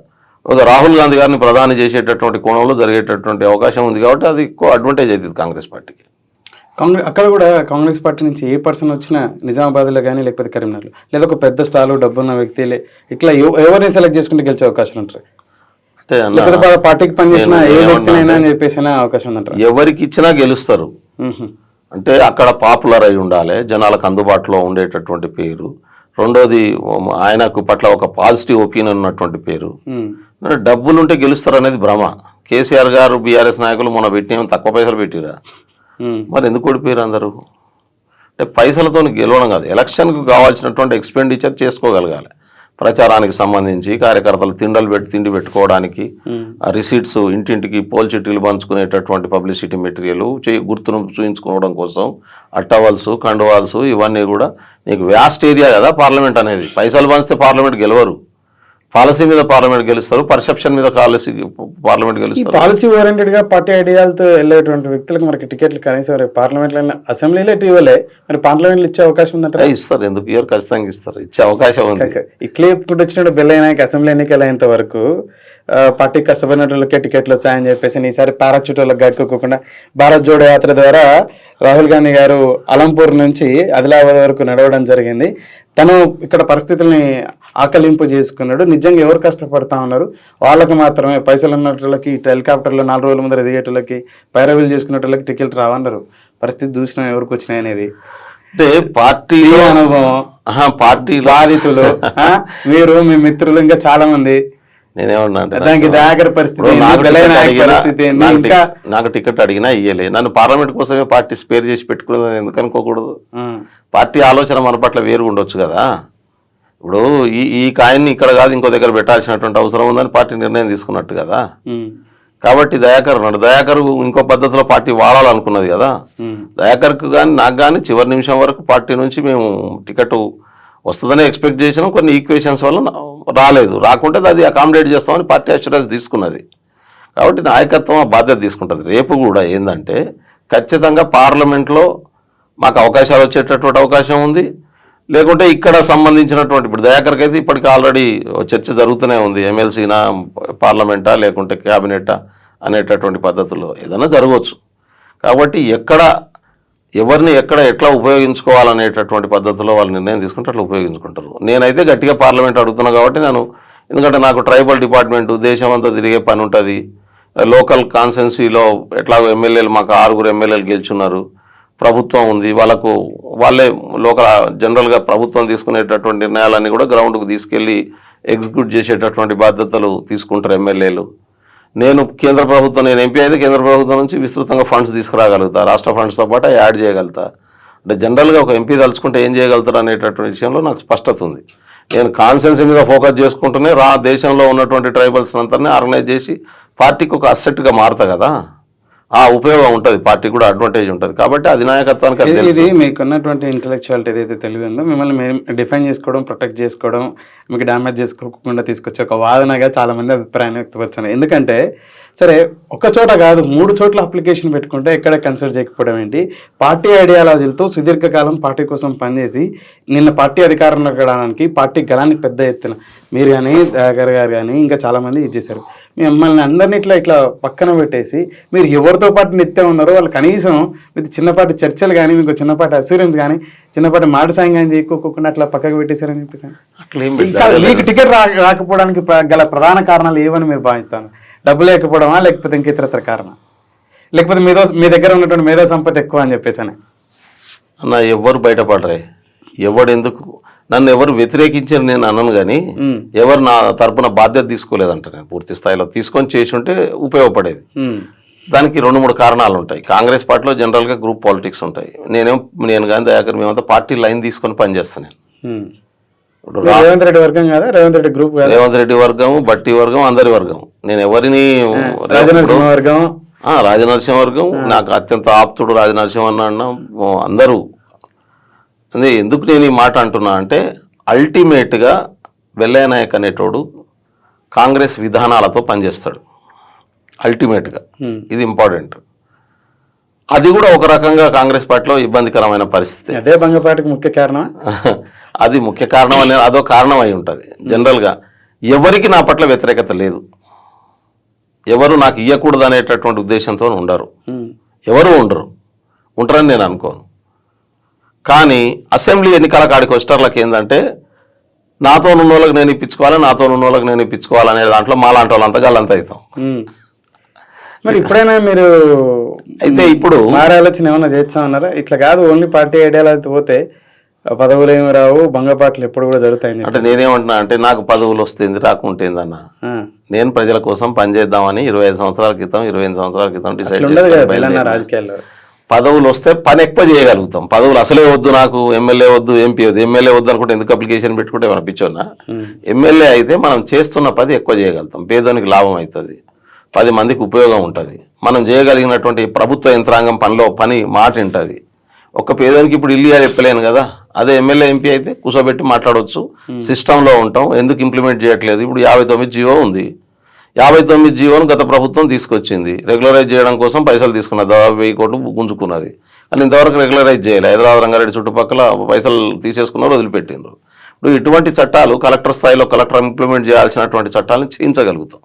Speaker 2: ఒక రాహుల్ గాంధీ గారిని ప్రధాని చేసేటటువంటి కోణంలో జరిగేటటువంటి అవకాశం ఉంది. కాబట్టి అది ఎక్కువ అడ్వాంటేజ్ అవుతుంది కాంగ్రెస్ పార్టీకి.
Speaker 1: అక్కడ కూడా కాంగ్రెస్ పార్టీ నుంచి ఏ పర్సన్ వచ్చినా నిజామాబాద్లో కానీ లేకపోతే కరీంనగర్లో లేదా ఒక పెద్ద స్టాలు డబ్బున్న వ్యక్తి ఇట్లా ఎవరిని సెలెక్ట్ చేసుకుంటే గెలిచే అవకాశం ఉంటారు. పార్టీకి పనిచేసిన ఏ వ్యక్తినైనా అని చెప్పేసి అవకాశం ఉందంటారు.
Speaker 2: ఎవరికి ఇచ్చినా గెలుస్తారు. అంటే అక్కడ పాపులర్ అయి ఉండాలి, జనాలకు అందుబాటులో ఉండేటటువంటి పేరు. రెండోది, ఆయనకు పట్ల ఒక పాజిటివ్ ఒపీనియన్ ఉన్నటువంటి పేరు. డబ్బులు ఉంటే గెలుస్తారు అనేది భ్రమ. కేసీఆర్ గారు బీఆర్ఎస్ నాయకులు మొన్న పెట్టిన తక్కువ పైసలు పెట్టిరా, మరి ఎందుకు ఓడిపోయారు అందరూ? అంటే పైసలతో గెలవడం కాదు, ఎలక్షన్కు కావాల్సినటువంటి ఎక్స్పెండిచర్ చేసుకోగలగాలి. ప్రచారానికి సంబంధించి కార్యకర్తలు తిండి పెట్టుకోవడానికి, రిసీట్స్ ఇంటింటికి పోల్ చిట్టీలు పంచుకునేటటువంటి పబ్లిసిటీ మెటీరియల్ గుర్తును చూపించుకోవడం కోసం అట్టవల్స్ కండువాల్స్ ఇవన్నీ కూడా నీకు వ్యాస్ట్ ఏరియా కదా పార్లమెంట్ అనేది. పైసలు పంచితే పార్లమెంట్ గెలవరు, పాలసీ మీద పార్లమెంట్ గెలుస్తారు, పర్సెప్షన్ మీద పార్లమెంట్ గెలుస్తారు.
Speaker 1: పాలసీ ఓరియంటెడ్ గా పార్టీ ఐడియాలతో వెళ్ళేటువంటి వ్యక్తులకు మనకి టికెట్లు కనీసం పార్లమెంట్ అసెంబ్లీలో ఇవ్వలే, మరి పార్లమెంట్లో ఇచ్చే అవకాశం ఉందంటే
Speaker 2: ఇస్తారు. ఎందుకు ఇయర్ ఖచ్చితంగా ఇస్తారు, ఇచ్చే అవకాశం ఉంది.
Speaker 1: ఇట్లే ఇప్పుడు వచ్చినట్టు బిల్ అయినాక అసెంబ్లీ ఎన్నికలు అయ్యేంత వరకు పార్టీ కష్టపడిన వాళ్ళకే టికెట్లు వచ్చాయని చెప్పేసి ఈసారి పారాచూట్ వాళ్ళకి గట్టుకోకుండా భారత్ జోడో యాత్ర ద్వారా రాహుల్ గాంధీ గారు అలంపూర్ నుంచి ఆదిలాబాద్ వరకు నడవడం జరిగింది. తను ఇక్కడ పరిస్థితుల్ని ఆకలింపు చేసుకున్నాడు. నిజంగా ఎవరు కష్టపడతా ఉన్నారు, వాళ్ళకి మాత్రమే పైసలు ఉన్నట్లకి హెలికాప్టర్లో 4 రోజుల ముందర ఎదిగేటోళ్ళకి పైరవీలు చేసుకునేటోళ్ళకి టికెట్ రావన్నారు. పరిస్థితి చూసినా ఎవరికి వచ్చినాయి అనేది
Speaker 2: అంటే పార్టీలో
Speaker 1: అనుభవం, పార్టీ బాధితులు, మీరు మీ మిత్రులు ఇంకా చాలా మంది.
Speaker 2: నేనేమన్నా
Speaker 1: దానికి దగ్గర పరిస్థితి,
Speaker 2: నాకు టికెట్ అడిగినా ఇయ్యలే. నన్ను పార్లమెంట్ కోసమే పార్టీ స్పేర్ చేసి పెట్టుకున్నది ఎందుకు అనుకోకూడదు? పార్టీ ఆలోచన మన పట్ల వేరు ఉండొచ్చు కదా. ఇప్పుడు ఈ కాయిన్ని ఇక్కడ కాదు ఇంకో దగ్గర పెట్టాల్సినటువంటి అవసరం ఉందని పార్టీ నిర్ణయం తీసుకున్నట్టు కదా. కాబట్టి దయాకర్ ఇంకో పద్ధతిలో పార్టీ వాడాలనుకున్నది కదా. దయాకర్కు కానీ నాకు కానీ చివరి నిమిషం వరకు పార్టీ నుంచి మేము టికెట్ వస్తుందని ఎక్స్పెక్ట్ చేసినాం. కొన్ని ఈక్వేషన్స్ వల్ల రాలేదు, రాకుంటే అది అకామిడేట్ చేస్తామని పార్టీ అష్యూరెన్స్ తీసుకున్నది. కాబట్టి నాయకత్వం ఆ బాధ్యత తీసుకుంటుంది. రేపు కూడా ఏంటంటే ఖచ్చితంగా పార్లమెంట్లో మాకు అవకాశాలు వచ్చేటటువంటి అవకాశం ఉంది. లేకుంటే ఇక్కడ సంబంధించినటువంటి ఇప్పుడు దయాకర్కి అయితే ఇప్పటికీ ఆల్రెడీ చర్చ జరుగుతూనే ఉంది, ఎమ్మెల్సీనా పార్లమెంటా లేకుంటే క్యాబినెటా అనేటటువంటి పద్ధతుల్లో ఏదైనా జరగవచ్చు. కాబట్టి ఎవరిని ఎట్లా ఉపయోగించుకోవాలనేటటువంటి పద్ధతిలో వాళ్ళు నిర్ణయం తీసుకుంటే అట్లా ఉపయోగించుకుంటారు. నేనైతే గట్టిగా పార్లమెంట్ అడుగుతున్నా కాబట్టి ఎందుకంటే నాకు ట్రైబల్ డిపార్ట్మెంటు దేశం అంతా తిరిగే పని ఉంటుంది. లోకల్ కాన్స్టిట్యున్సీలో ఎట్లాగో ఎమ్మెల్యేలు మాకు 6 ఎమ్మెల్యేలు గెలుచున్నారు, ప్రభుత్వం ఉంది, వాళ్ళే లోకల్ జనరల్గా ప్రభుత్వం తీసుకునేటటువంటి నిర్ణయాలన్నీ కూడా గ్రౌండ్కు తీసుకెళ్ళి ఎగ్జిక్యూట్ చేసేటటువంటి బాధ్యతలు తీసుకుంటారు ఎమ్మెల్యేలు. నేను ఎంపీ అయితే కేంద్ర ప్రభుత్వం నుంచి విస్తృతంగా ఫండ్స్ తీసుకురాగలుగుతా, రాష్ట్ర ఫండ్స్తో పాటు యాడ్ చేయగలుగుతా. అంటే జనరల్గా ఒక ఎంపీ తలుచుకుంటే ఏం చేయగలుగుతారు అనేటటువంటి విషయంలో నాకు స్పష్టత ఉంది. నేను కాన్సెన్సీ మీద ఫోకస్ చేసుకుంటూనే దేశంలో ఉన్నటువంటి ట్రైబల్స్ అంతా ఆర్గనైజ్ చేసి పార్టీకి ఒక అసెట్గా మారుతా కదా, ఆ ఉపయోగం ఉంటుంది, పార్టీ కూడా అడ్వాంటేజ్ ఉంటుంది. కాబట్టి అధినాయకత్వానికి
Speaker 1: ఇది మీకున్నటువంటి ఇంటలెక్చువాలిటీ ఏదైతే తెలివి ఉందో మిమ్మల్ని డిఫైన్ చేసుకోవడం, ప్రొటెక్ట్ చేసుకోవడం, మీకు డ్యామేజ్ చేసుకోకుండా తీసుకొచ్చే ఒక వాదనగా చాలా మంది అభిప్రాయాన్ని వ్యక్తపరుచున్నారు. ఎందుకంటే సరే ఒక చోట కాదు 3 చోట్ల అప్లికేషన్ పెట్టుకుంటే ఎక్కడ కన్సిడర్ చేయకపోవడం ఏంటి? పార్టీ ఐడియాలజీలతో సుదీర్ఘకాలం పార్టీ కోసం పనిచేసి నిన్న పార్టీ అధికారంలో రావడానికి పార్టీ గలానికి పెద్ద ఎత్తున మీరు కానీ దయాకర్ గారు కానీ ఇంకా చాలామంది ఇచ్చేశారు. మిమ్మల్ని అందరినీ ఇట్లా పక్కన పెట్టేసి మీరు ఎవరితో పాటు నిత్యం ఉన్నారో వాళ్ళు కనీసం మీకు చిన్నపాటి చర్చలు కానీ, మీకు చిన్నపాటి అసూరెన్స్ కానీ, చిన్నపాటి మాట సాయం కానీ చేయకోకుండా అట్లా పక్కకు పెట్టేశారని చెప్పేసి మీకు టికెట్ రాకపోవడానికి గల ప్రధాన కారణాలు ఏవని మీరు భావిస్తాను? డబ్బు లేకపోవడమా, లేకపోతే ఇంక ఇతరత్ర కారణం, లేకపోతే మీ దగ్గర ఉన్నటువంటి మేధో సంపత్తి ఎక్కువ అని చెప్పేసి
Speaker 2: అన్న ఎవరు బయటపడరే, నన్ను ఎవరు వ్యతిరేకించారు నేను అన్నాను, కానీ ఎవరు నా తరపున బాధ్యత తీసుకోలేదంట. నేను పూర్తి స్థాయిలో తీసుకొని చేసి ఉంటే ఉపయోగపడేది. దానికి 2-3 కారణాలు ఉంటాయి. కాంగ్రెస్ పార్టీలో జనరల్గా గ్రూప్ పాలిటిక్స్ ఉంటాయి. నేను కానీ దయాకర్ మేమంతా పార్టీ లైన్ తీసుకొని పనిచేస్తాను.
Speaker 1: రేవంత్ రెడ్డి వర్గం కదా, రేవంత్ రెడ్డి గ్రూప్,
Speaker 2: రేవంత్ రెడ్డి వర్గం, బట్టి వర్గం, అందరి వర్గం. నేను ఎవరిని రాజనరసింహ వర్గం, నాకు అత్యంత ఆప్తుడు రాజనరసింహ అన్న అందరూ. అదే ఎందుకు నేను ఈ మాట అంటున్నా అంటే అల్టిమేట్గా వెల్లయ్య నాయక్ అనేటోడు కాంగ్రెస్ విధానాలతో పనిచేస్తాడు అల్టిమేట్గా. ఇది ఇంపార్టెంట్. అది కూడా ఒక రకంగా కాంగ్రెస్ పార్టీలో ఇబ్బందికరమైన పరిస్థితి.
Speaker 1: అదే బంగపాటికి ముఖ్య కారణం.
Speaker 2: అది ముఖ్య కారణం అనేది అదో కారణం అయి ఉంటుంది. జనరల్గా ఎవరికి నా పట్ల వ్యతిరేకత లేదు, ఎవరు నాకు ఇవ్వకూడదు అనేటటువంటి ఉద్దేశంతో ఎవరు ఉంటారని నేను అనుకోను. కానీ అసెంబ్లీ ఎన్నికల కాడికి వచ్చేటర్లకు ఏంటంటే నాతో ఉన్న వాళ్ళకి నేను ఇప్పించుకోవాలి అనే దాంట్లో మాలాంటి వాళ్ళంతా గల్లంతా అవుతాం.
Speaker 1: మరి ఇప్పుడైనా మీరు అయితే ఇప్పుడు మారే ఆలోచన ఏమన్నా చేస్తామన్నారా? ఇట్లా కాదు ఓన్లీ పార్టీ ఐడియాలజీ పోతే పదవులు ఏమి రావు, బంగపాట్లు ఎప్పుడు కూడా జరుగుతాయి
Speaker 2: అంటే నేనేమంటున్నా అంటే నాకు పదవులు వస్తుంది రాకుంటేందన్న, నేను ప్రజల కోసం పనిచేద్దామని 25 సంవత్సరాల క్రితం 28 సంవత్సరాల క్రితం డిసైడ్
Speaker 1: రాజకీయాల్లో
Speaker 2: పదవులు వస్తే పని ఎక్కువ చేయగలుగుతాం. పదవులు అసలే వద్దు, నాకు ఎమ్మెల్యే వద్దు, ఎంపీ వద్దు. ఎమ్మెల్యే వద్దు అనుకుంటే ఎందుకు అప్లికేషన్ పెట్టుకుంటే మనం పిచ్చోన్నా? ఎమ్మెల్యే అయితే మనం చేస్తున్న పని ఎక్కువ చేయగలుగుతాం, పేదోనికి లాభం అవుతుంది, 10 మందికి ఉపయోగం ఉంటుంది. మనం చేయగలిగినటువంటి ప్రభుత్వ యంత్రాంగం పని మాట ఉంటుంది. ఒక్క పేదోనికి ఇప్పుడు ఇల్లు చెప్పలేను కదా, అదే ఎమ్మెల్యే ఎంపీ అయితే కూర్చోబెట్టి మాట్లాడవచ్చు, సిస్టంలో ఉంటాం. ఎందుకు ఇంప్లిమెంట్ చేయట్లేదు? ఇప్పుడు 59 జీవో ఉంది. 59 జీవోను గత ప్రభుత్వం తీసుకొచ్చింది, రెగ్యులరైజ్ చేయడం కోసం పైసలు తీసుకున్నది, దాదాపు 1000 కోట్లు గుంజుకున్నది. కానీ ఇంతవరకు రెగ్యులరైజ్ చేయాలి. హైదరాబాద్ రంగారెడ్డి చుట్టుపక్కల పైసలు తీసేసుకున్నారు, వదిలిపెట్టిండ్రు. ఇప్పుడు ఇటువంటి చట్టాలు కలెక్టర్ స్థాయిలో కలెక్టర్ ఇంప్లిమెంట్ చేయాల్సినటువంటి చట్టాలను చేయించగలుగుతాం.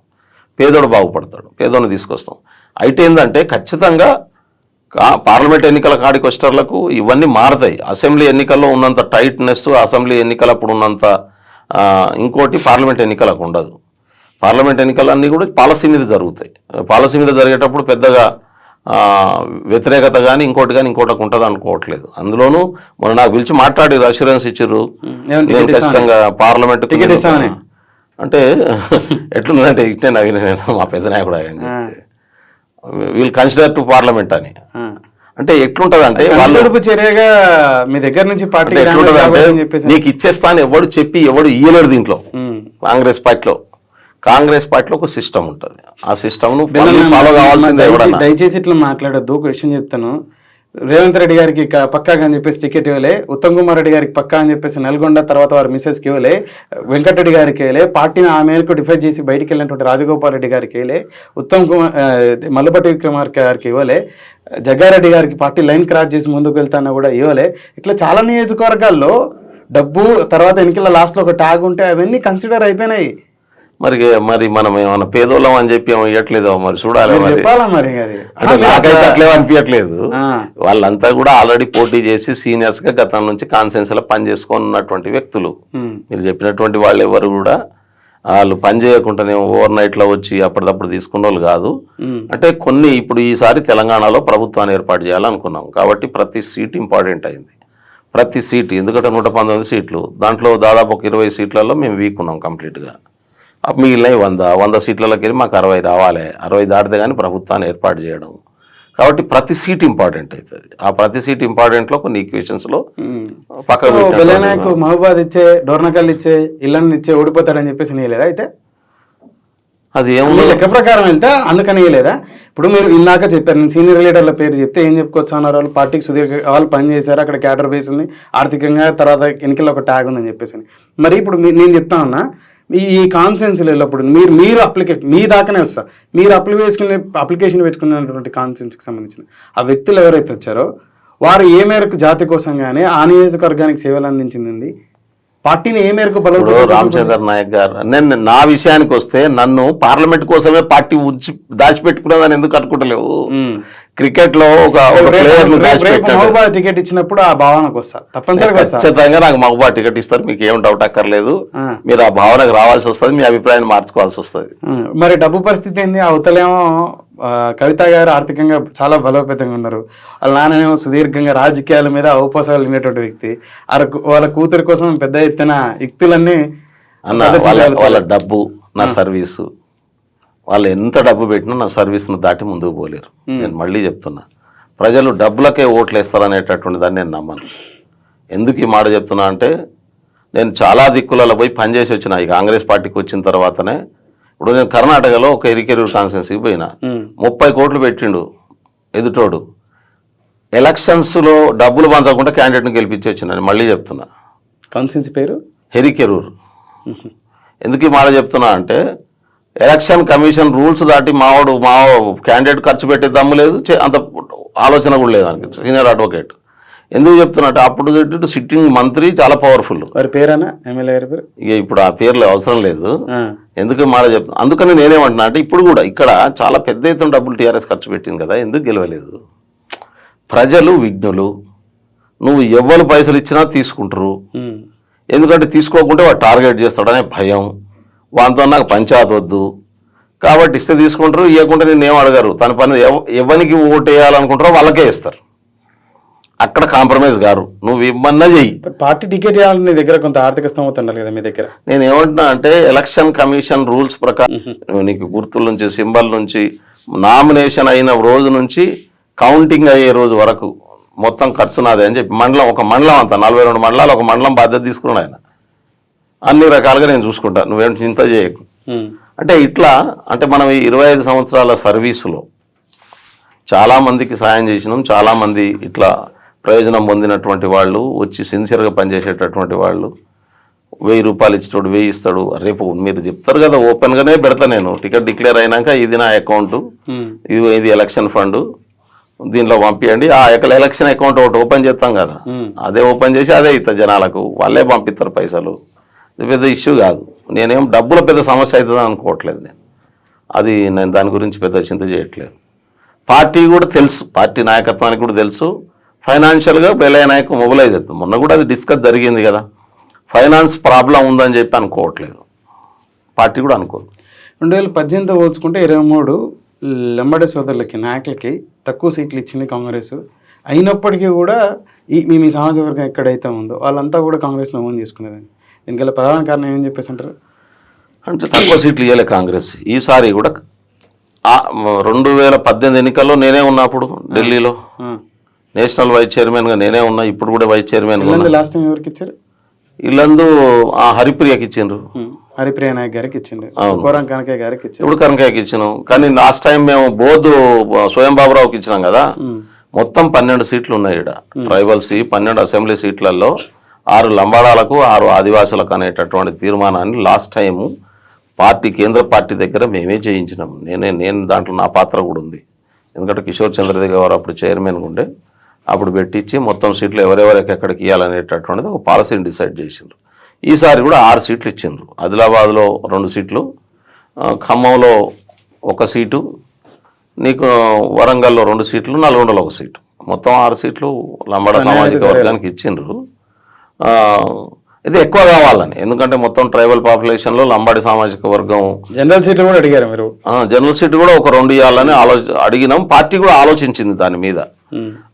Speaker 2: పేదోడు బాగుపడతాడు, పేదోడిని తీసుకొస్తాం. అయితే ఏంటంటే ఖచ్చితంగా పార్లమెంట్ ఎన్నికల కాడికి వచ్చేటర్లకు ఇవన్నీ మారుతాయి. అసెంబ్లీ ఎన్నికల్లో ఉన్నంత టైట్నెస్ అసెంబ్లీ ఎన్నికలప్పుడు ఉన్నంత ఇంకోటి పార్లమెంట్ ఎన్నికలకు ఉండదు. పార్లమెంట్ ఎన్నికలన్నీ కూడా పాలసీ మీద జరుగుతాయి. పాలసీ మీద జరిగేటప్పుడు పెద్దగా వ్యతిరేకత కానీ ఇంకోటి ఉంటుంది అనుకోవట్లేదు. అందులోనూ మొన్న నాకు పిలిచి మాట్లాడి అష్యూరెన్స్ ఇచ్చారు, నేను ఖచ్చితంగా పార్లమెంట్ అంటే ఎట్లుందంటే ఇట్టే నవీన, నేను మా పెద్ద నాయకుడు వీళ్ళు కన్సిడర్ టు పార్లమెంట్ అని. అంటే ఎట్లుంటది అంటే
Speaker 1: వాళ్ళు చర్యగా మీ దగ్గర నుంచి పార్టీ
Speaker 2: నీకు ఇచ్చేస్తాను ఎవడు చెప్పి ఎవడు ఇయ్యలేడు. దీంట్లో కాంగ్రెస్ పార్టీలో ఒక సిస్టమ్ ఉంటుంది. ఆ సిస్టమ్ ను ఫాలో కావాల్సిందే.
Speaker 1: దయచేసి ఇట్లా మాట్లాడొద్దు. ఒక విషయం చెప్తాను, రేవంత్ రెడ్డి గారికి పక్కాగా అని చెప్పేసి టికెట్ ఇవ్వలే, ఉత్తమ్ కుమార్ రెడ్డి గారికి పక్కా అని చెప్పేసి నల్గొండ తర్వాత వారి మిసెస్కి ఇవ్వలే, వెంకటరెడ్డి గారికి ఇవ్వలే, పార్టీని ఆ మేరకు డిఫైడ్ చేసి బయటికి వెళ్ళినటువంటి రాజగోపాల్ రెడ్డి గారికి ఇవ్వలే, మల్లపట్టి విక్రమార్క గారికి ఇవ్వలే, జగ్గారెడ్డి గారికి పార్టీ లైన్ క్రాస్ చేసి ముందుకు వెళ్తానా కూడా ఇవ్వలే. ఇట్లా చాలా నియోజకవర్గాల్లో డబ్బు తర్వాత ఎన్నికల లాస్ట్లో ఒక ట్యాగ్ ఉంటే అవన్నీ కన్సిడర్ అయిపోయినాయి.
Speaker 2: మరి మనం ఏమన్నా పేదోళ్ళం అని చెప్పి ఏమో ఇవ్వట్లేదు. మరి చూడాలి,
Speaker 1: అంటే
Speaker 2: నాకైతే అట్లే అనిపించట్లేదు. వాళ్ళంతా కూడా ఆల్రెడీ పోటీ చేసి సీనియర్స్ గా గతం నుంచి కాన్సెన్స్ లో పని చేసుకున్నటువంటి వ్యక్తులు. మీరు చెప్పినటువంటి వాళ్ళు ఎవరు కూడా వాళ్ళు పని చేయకుండానే ఓవర్ నైట్ లో వచ్చి అప్పటిదప్పుడు తీసుకున్న వాళ్ళు కాదు. అంటే కొన్ని ఇప్పుడు ఈసారి తెలంగాణలో ప్రభుత్వాన్ని ఏర్పాటు చేయాలనుకున్నాం కాబట్టి ప్రతి సీట్ ఇంపార్టెంట్ అయింది. ప్రతి సీట్, ఎందుకంటే 119 సీట్లు, దాంట్లో దాదాపు ఒక 20 సీట్లలో మేము వీక్ ఉన్నాం కంప్లీట్గా. మిగిలినవి 100 సీట్లలోకి వెళ్ళి మాకు 60 రావాలి. 60 దాటితే కానీ ప్రభుత్వాన్ని ఏర్పాటు చేయడం. కాబట్టి ప్రతి సీట్ ఇంపార్టెంట్ అవుతుంది. ఆ ప్రతి సీట్ ఇంపార్టెంట్ లో కొన్ని ఈక్వేషన్స్ లో
Speaker 1: పక్కకు మహబూబాద్ ఇచ్చే, డోర్నకల్ ఇచ్చే, ఇళ్ళని ఇచ్చే ఓడిపోతాడని చెప్పేసి నీయలేదా? అయితే
Speaker 2: అది ఏమో
Speaker 1: లెక్క ప్రకారం వెళ్తే అందుకని లేదా? ఇప్పుడు మీరు ఇందాక చెప్పారు, నేను సీనియర్ లీడర్ల పేరు చెప్తే ఏం చెప్పుకోవచ్చు అన్నారు, వాళ్ళు పార్టీకి సుదీర్ఘ వాళ్ళు పనిచేశారు, అక్కడ క్యాడర్ బేస్ ఉంది, ఆర్థికంగా తర్వాత ఎన్నికల్లో ఒక ట్యాగ్ ఉందని చెప్పేసి. మరి ఇప్పుడు నేను చెప్తానన్నా, ఈ కాన్సెన్స్లో వెళ్ళినప్పుడు మీరు అప్లికేషన్ మీ దాకానే వస్తారు, మీరు అప్లికేషన్ పెట్టుకున్నటువంటి కాన్సెన్స్కి సంబంధించిన ఆ వ్యక్తులు ఎవరైతే వచ్చారో వారు ఏ మేరకు జాతి కోసం కానీ ఆ నియోజకవర్గానికి సేవలు అందించింది, పార్టీని ఏ మేరకు
Speaker 2: రామచంద్ర నాయక్ గారు, నేను నా విషయానికి వస్తే నన్ను పార్లమెంట్ కోసమే పార్టీ దాచిపెట్టుకున్నదని ఎందుకు అనుకుంటలేవు? క్రికెట్ లో ఒక
Speaker 1: మహబూబాద్ టికెట్ ఇచ్చినప్పుడు ఆ భావనకు వస్తా, తప్పనిసరిగా
Speaker 2: ఖచ్చితంగా నాకు మహబూబాద్ టికెట్ ఇస్తారు, మీకు ఏం డౌట్ అక్కర్లేదు. మీరు ఆ భావనకు రావాల్సి వస్తుంది, మీ అభిప్రాయాన్ని మార్చుకోవాల్సి వస్తుంది.
Speaker 1: మరి డబ్బు పరిస్థితి ఏంది? అవతలేమో కవిత గారు ఆర్థికంగా చాలా బలోపేతంగా ఉన్నారు, వాళ్ళ నాన్నేమో సుదీర్ఘంగా రాజకీయాల మీద అవపోసాలు ఉన్నటువంటి వ్యక్తి, వాళ్ళ కూతురి కోసం పెద్ద ఎత్తున యుక్తులన్నీ
Speaker 2: వాళ్ళ డబ్బు నా సర్వీసు, వాళ్ళు ఎంత డబ్బు పెట్టినా నా సర్వీస్ను దాటి ముందుకు పోలేరు. నేను మళ్ళీ చెప్తున్నా, ప్రజలు డబ్బులకే ఓట్లు వేస్తారనేటటువంటి దాన్ని నేను నమ్మను. ఎందుకు ఈ మాట చెప్తున్నా అంటే, నేను చాలా దిక్కులలో పోయి పనిచేసి వచ్చిన ఈ కాంగ్రెస్ పార్టీకి వచ్చిన తర్వాతనే. ఇప్పుడు నేను కర్ణాటకలో ఒక ఎరికెరూరు కాన్స్టిట్యున్సీకి పోయినా, 30 కోట్లు పెట్టిండు ఎదుటోడు, ఎలక్షన్స్లో డబ్బులు పంచకుండా క్యాండిడేట్ని గెలిపించి వచ్చిన. మళ్ళీ చెప్తున్నా,
Speaker 1: కాన్స్టిట్యున్సీ పేరు
Speaker 2: హెరికెరూరు. ఎందుకు ఈ మాట చెప్తున్నా అంటే, ఎలక్షన్ కమిషన్ రూల్స్ దాటి మా క్యాండిడేట్ ఖర్చు పెట్టే దమ్ము లేదు, అంత ఆలోచన కూడా లేదు దానికి. Senior advocate. ఎందుకు చెప్తున్నట్టు, అప్పుడు సిట్టింగ్ మంత్రి చాలా పవర్ఫుల్.
Speaker 1: పేరేనా ఎమ్మెల్యే గారి పేరు?
Speaker 2: ఇక ఇప్పుడు ఆ పేర్లు అవసరం లేదు. ఎందుకు మాట చెప్తున్నా, అందుకని నేనేమంటున్నా అంటే, ఇప్పుడు కూడా ఇక్కడ చాలా పెద్ద ఎత్తున డబ్బులు టీఆర్ఎస్ ఖర్చు పెట్టింది కదా, ఎందుకు గెలవలేదు? ప్రజలు విఘ్నులు, నువ్వు ఎవ్వరు పైసలు ఇచ్చినా తీసుకుంటారు. ఎందుకంటే తీసుకోకుంటే వాడు టార్గెట్ చేస్తాడనే భయం, వాటితో నాకు పంచాయతీ వద్దు కాబట్టి ఇస్తే తీసుకుంటారు, ఇవ్వకుంటే నేను ఏం అడగారు. తన పని ఎవరికి ఓటు వేయాలనుకుంటారో వాళ్ళకే ఇస్తారు. అక్కడ కాంప్రమైజ్ గారు, నువ్వు ఇమ్మన్నా చెయ్యి.
Speaker 1: పార్టీ టికెట్ ఇవ్వాలని నీ దగ్గర కొంత ఆర్థిక స్తోమత ఉండాలి కదా మీ దగ్గర.
Speaker 2: నేను ఏమంటున్నా అంటే, ఎలక్షన్ కమిషన్ రూల్స్ ప్రకారం నీకు గుర్తుల నుంచి సింబల్ నుంచి నామినేషన్ అయిన రోజు నుంచి కౌంటింగ్ అయ్యే రోజు వరకు మొత్తం ఖర్చు నాదే అని చెప్పి ఒక మండలం అంతా 42 మండలాలు ఒక మండలం బాధ్యత తీసుకున్నాడు ఆయన. అన్ని రకాలుగా నేను చూసుకుంటాను, నువ్వేం చింత చేయకు. అంటే ఇట్లా అంటే మనం ఈ 25 సంవత్సరాల సర్వీసులో చాలామందికి సాయం చేసినాం. చాలామంది ఇట్లా ప్రయోజనం పొందినటువంటి వాళ్ళు, వచ్చి సిన్సియర్గా పనిచేసేటటువంటి వాళ్ళు, 1000 రూపాయలు ఇచ్చేటోడు 1000 ఇస్తాడు. రేపు మీరు చెప్తారు కదా, ఓపెన్గానే పెడతా నేను, టికెట్ డిక్లేర్ అయినాక ఇది నా అకౌంట్, ఇది ఎలక్షన్ ఫండ్, దీంట్లో పంపించండి. ఆ ఎలక్షన్ అకౌంట్ ఒకటి ఓపెన్ చేస్తాం కదా, అదే ఓపెన్ చేసి అదే ఇస్తా జనాలకు, వాళ్ళే పంపిస్తారు పైసలు. ఇది పెద్ద ఇష్యూ కాదు. నేనేం డబ్బుల పెద్ద సమస్య అవుతుందని అనుకోవట్లేదు. నేను దాని గురించి పెద్ద చింత చేయట్లేదు. పార్టీ కూడా తెలుసు, పార్టీ నాయకత్వానికి కూడా తెలుసు, ఫైనాన్షియల్గా బెల్లయ్య నాయకు మొబిలైజ్ అవుతుంది. మొన్న కూడా అది డిస్కస్ జరిగింది కదా, ఫైనాన్స్ ప్రాబ్లం ఉందని చెప్పి అనుకోవట్లేదు, పార్టీ కూడా అనుకోదు.
Speaker 1: 2018తో పోల్చుకుంటే 23 లంబాడి సోదరులకి నాయకులకి తక్కువ సీట్లు ఇచ్చింది కాంగ్రెస్. అయినప్పటికీ కూడా మీ సామాజిక వర్గం ఎక్కడైతే ఉందో వాళ్ళంతా కూడా కాంగ్రెస్లో ఓన్ చేసుకునేదని. దీనికల్లా ప్రధాన కారణం ఏమని చెప్పేసి అంటారు?
Speaker 2: అంటే తక్కువ సీట్లు ఇవ్వలే కాంగ్రెస్ ఈసారి కూడా. 2018 ఎన్నికల్లో నేనే ఉన్నప్పుడు ఢిల్లీలో నేషనల్ వైస్ చైర్మన్గా నేనే ఉన్నా, ఇప్పుడు కూడా వైస్ చైర్మన్.
Speaker 1: లాస్ట్ టైం ఎవరికి ఇచ్చారు?
Speaker 2: ఇల్లందు హరిప్రియకి ఇచ్చిండ్రు,
Speaker 1: హరిప్రియ నాయక్ గారికి ఇచ్చిండు, కోరం కనకయ్య గారికి ఇచ్చిండు,
Speaker 2: ఇప్పుడు కనకయ్యకి ఇచ్చినాం. కానీ లాస్ట్ టైం మేము బోధు స్వయం బాబురావుకి ఇచ్చినాం కదా. మొత్తం 12 సీట్లు ఉన్నాయి ఇక్కడ ట్రైబల్స్. 12 అసెంబ్లీ సీట్లలో 6 లంబాడాలకు 6 ఆదివాసులకు అనేటటువంటి తీర్మానాన్ని లాస్ట్ టైము పార్టీ కేంద్ర పార్టీ దగ్గర మేమే చేయించినాం. నేను దాంట్లో నా పాత్ర కూడా ఉంది. ఎందుకంటే కిషోర్ చంద్రదేవ్ గారు అప్పుడు చైర్మన్గా ఉండే, అప్పుడు పెట్టించి మొత్తం సీట్లు ఎవరెవరికి ఎక్కడికి ఇవ్వాలనేటటువంటిది ఒక పాలసీని డిసైడ్ చేసిండ్రు. ఈసారి కూడా 6 సీట్లు ఇచ్చిండ్రు. ఆదిలాబాద్లో 2 సీట్లు, ఖమ్మంలో 1 సీటు, నీకు వరంగల్లో 2 సీట్లు, నల్గొండలో 1 సీటు, మొత్తం 6 సీట్లు లంబాడ సామాజిక వర్గానికి ఇచ్చిండ్రు. ఇది ఎక్కువ కావాలని, ఎందుకంటే మొత్తం ట్రైబల్ పాపులేషన్లో లంబాడి సామాజిక వర్గం
Speaker 1: జనరల్ సీట్లు కూడా అడిగారు మీరు.
Speaker 2: జనరల్ సీట్ కూడా ఒక 2 ఇవ్వాలని అడిగినాం. పార్టీ కూడా ఆలోచించింది దాని మీద.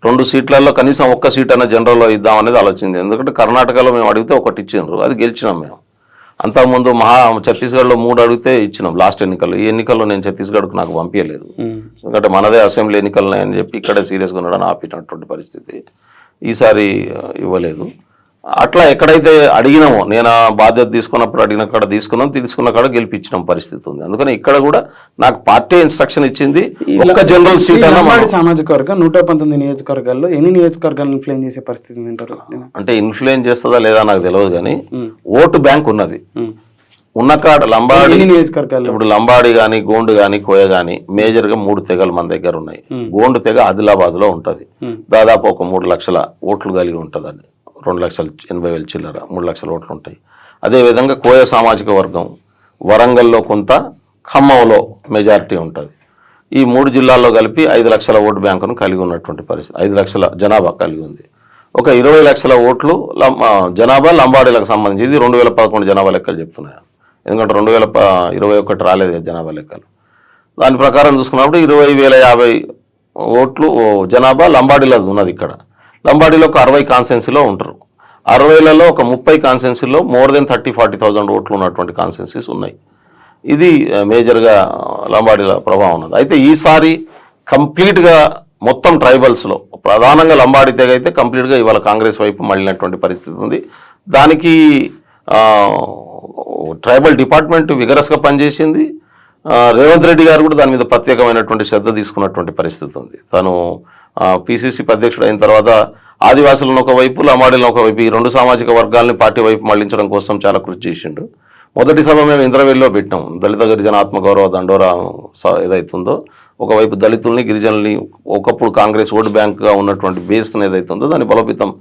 Speaker 2: 2 సీట్లలో కనీసం 1 సీట్ అయినా జనరల్లో ఇద్దాం అనేది ఆలోచించింది. ఎందుకంటే కర్ణాటకలో మేము అడిగితే 1 ఇచ్చిండ్రు, అది గెలిచినాం మేము. అంతకుముందు ఛత్తీస్గఢ్లో 3 అడిగితే ఇచ్చినాం లాస్ట్ ఎన్నికల్లో. ఈ ఎన్నికల్లో నేను ఛత్తీస్గఢ్కు నాకు పంపించలేదు, ఎందుకంటే మనదే అసెంబ్లీ ఎన్నికలు అని చెప్పి ఇక్కడే సీరియస్గా ఉండడం ఆపినటువంటి పరిస్థితి. ఈసారి ఇవ్వలేదు. అట్లా ఎక్కడైతే అడిగినామో, నేను బాధ్యత తీసుకున్నప్పుడు అడిగిన కాడ తీసుకున్న కాడ గెలిపించిన పరిస్థితి ఉంది. అందుకని ఇక్కడ కూడా నాకు పార్టీ ఇన్స్ట్రక్షన్ ఇచ్చింది, ఒక్క జనరల్ సీట్
Speaker 1: సామాజిక వర్గం 119 నియోజకవర్గాల్లో ఎన్ని నియోజకవర్గాలు ఇన్ఫ్లుయెన్స్ చేసే పరిస్థితి ఉంటారు? అంటే
Speaker 2: ఇన్ఫ్లుయెన్స్ చేస్తుందా లేదా నాకు తెలియదు, కానీ ఓటు బ్యాంక్ ఉన్నది. ఉన్న కాడ లంబాడి నియోజకవర్గాలు, ఇప్పుడు లంబాడి కానీ గోండు కానీ కోయ కానీ మేజర్గా 3 తెగలు మన దగ్గర ఉన్నాయి. గోండు తెగ ఆదిలాబాద్లో ఉంటుంది, దాదాపు ఒక 3 లక్షల ఓట్లు కలిగి ఉంటుందండి. 2,80,000 చిల్లర, 3 లక్షల ఓట్లు ఉంటాయి. అదేవిధంగా కోయ సామాజిక వర్గం వరంగల్లో కొంత, ఖమ్మంలో మెజారిటీ ఉంటుంది. ఈ 3 జిల్లాల్లో కలిపి 5 లక్షల ఓటు బ్యాంకును కలిగి ఉన్నటువంటి పరిస్థితి. 5 లక్షల జనాభా కలిగి ఉంది. ఒక 20 లక్షల ఓట్లు జనాభా లంబాడీలకు సంబంధించి. ఇది 2011 జనాభా లెక్కలు చెప్తున్నాయి, ఎందుకంటే 2021 రాలేదు జనాభా లెక్కలు. దాని ప్రకారం చూసుకున్నప్పుడు 20,050 ఓట్లు జనాభా లంబాడీలో ఉన్నది. ఇక్కడ లంబాడీలో ఒక 60 కాన్స్టెన్సీలో ఉంటారు. 60లలో ఒక 30 కాన్స్టెన్సీలో మోర్ దెన్ 30,000-40,000 ఓట్లు ఉన్నటువంటి కాన్స్టెన్సీస్ ఉన్నాయి. ఇది మేజర్గా లంబాడీల ప్రభావం ఉన్నది. అయితే ఈసారి కంప్లీట్గా మొత్తం ట్రైబల్స్లో ప్రధానంగా లంబాడీ తెగ అయితే కంప్లీట్గా ఇవాళ కాంగ్రెస్ వైపు మళ్ళినటువంటి పరిస్థితి ఉంది. దానికి ట్రైబల్ డిపార్ట్మెంట్ విగరస్గా పనిచేసింది. రేవంత్ రెడ్డి గారు కూడా దాని మీద ప్రత్యేకమైనటువంటి శ్రద్ధ తీసుకున్నటువంటి పరిస్థితి ఉంది. తను పిసిసి అధ్యక్షుడు అయిన తర్వాత ఆదివాసులను ఒకవైపు, లంబాడీలను ఒకవైపు, ఈ 2 సామాజిక వర్గాలని పార్టీ వైపు మళ్లించడం కోసం చాలా కృషి చేసిండు. మొదటి సభ మేము ఇంద్రవెల్లిలో పెట్టాం. దళిత గిరిజన ఆత్మగౌరవ దండోరా ఏదైతుందో, ఒకవైపు దళితుల్ని గిరిజనుల్ని ఒకప్పుడు కాంగ్రెస్ ఓటు బ్యాంక్గా ఉన్నటువంటి బేస్ని ఏదైతుందో దాన్ని బలోపేతం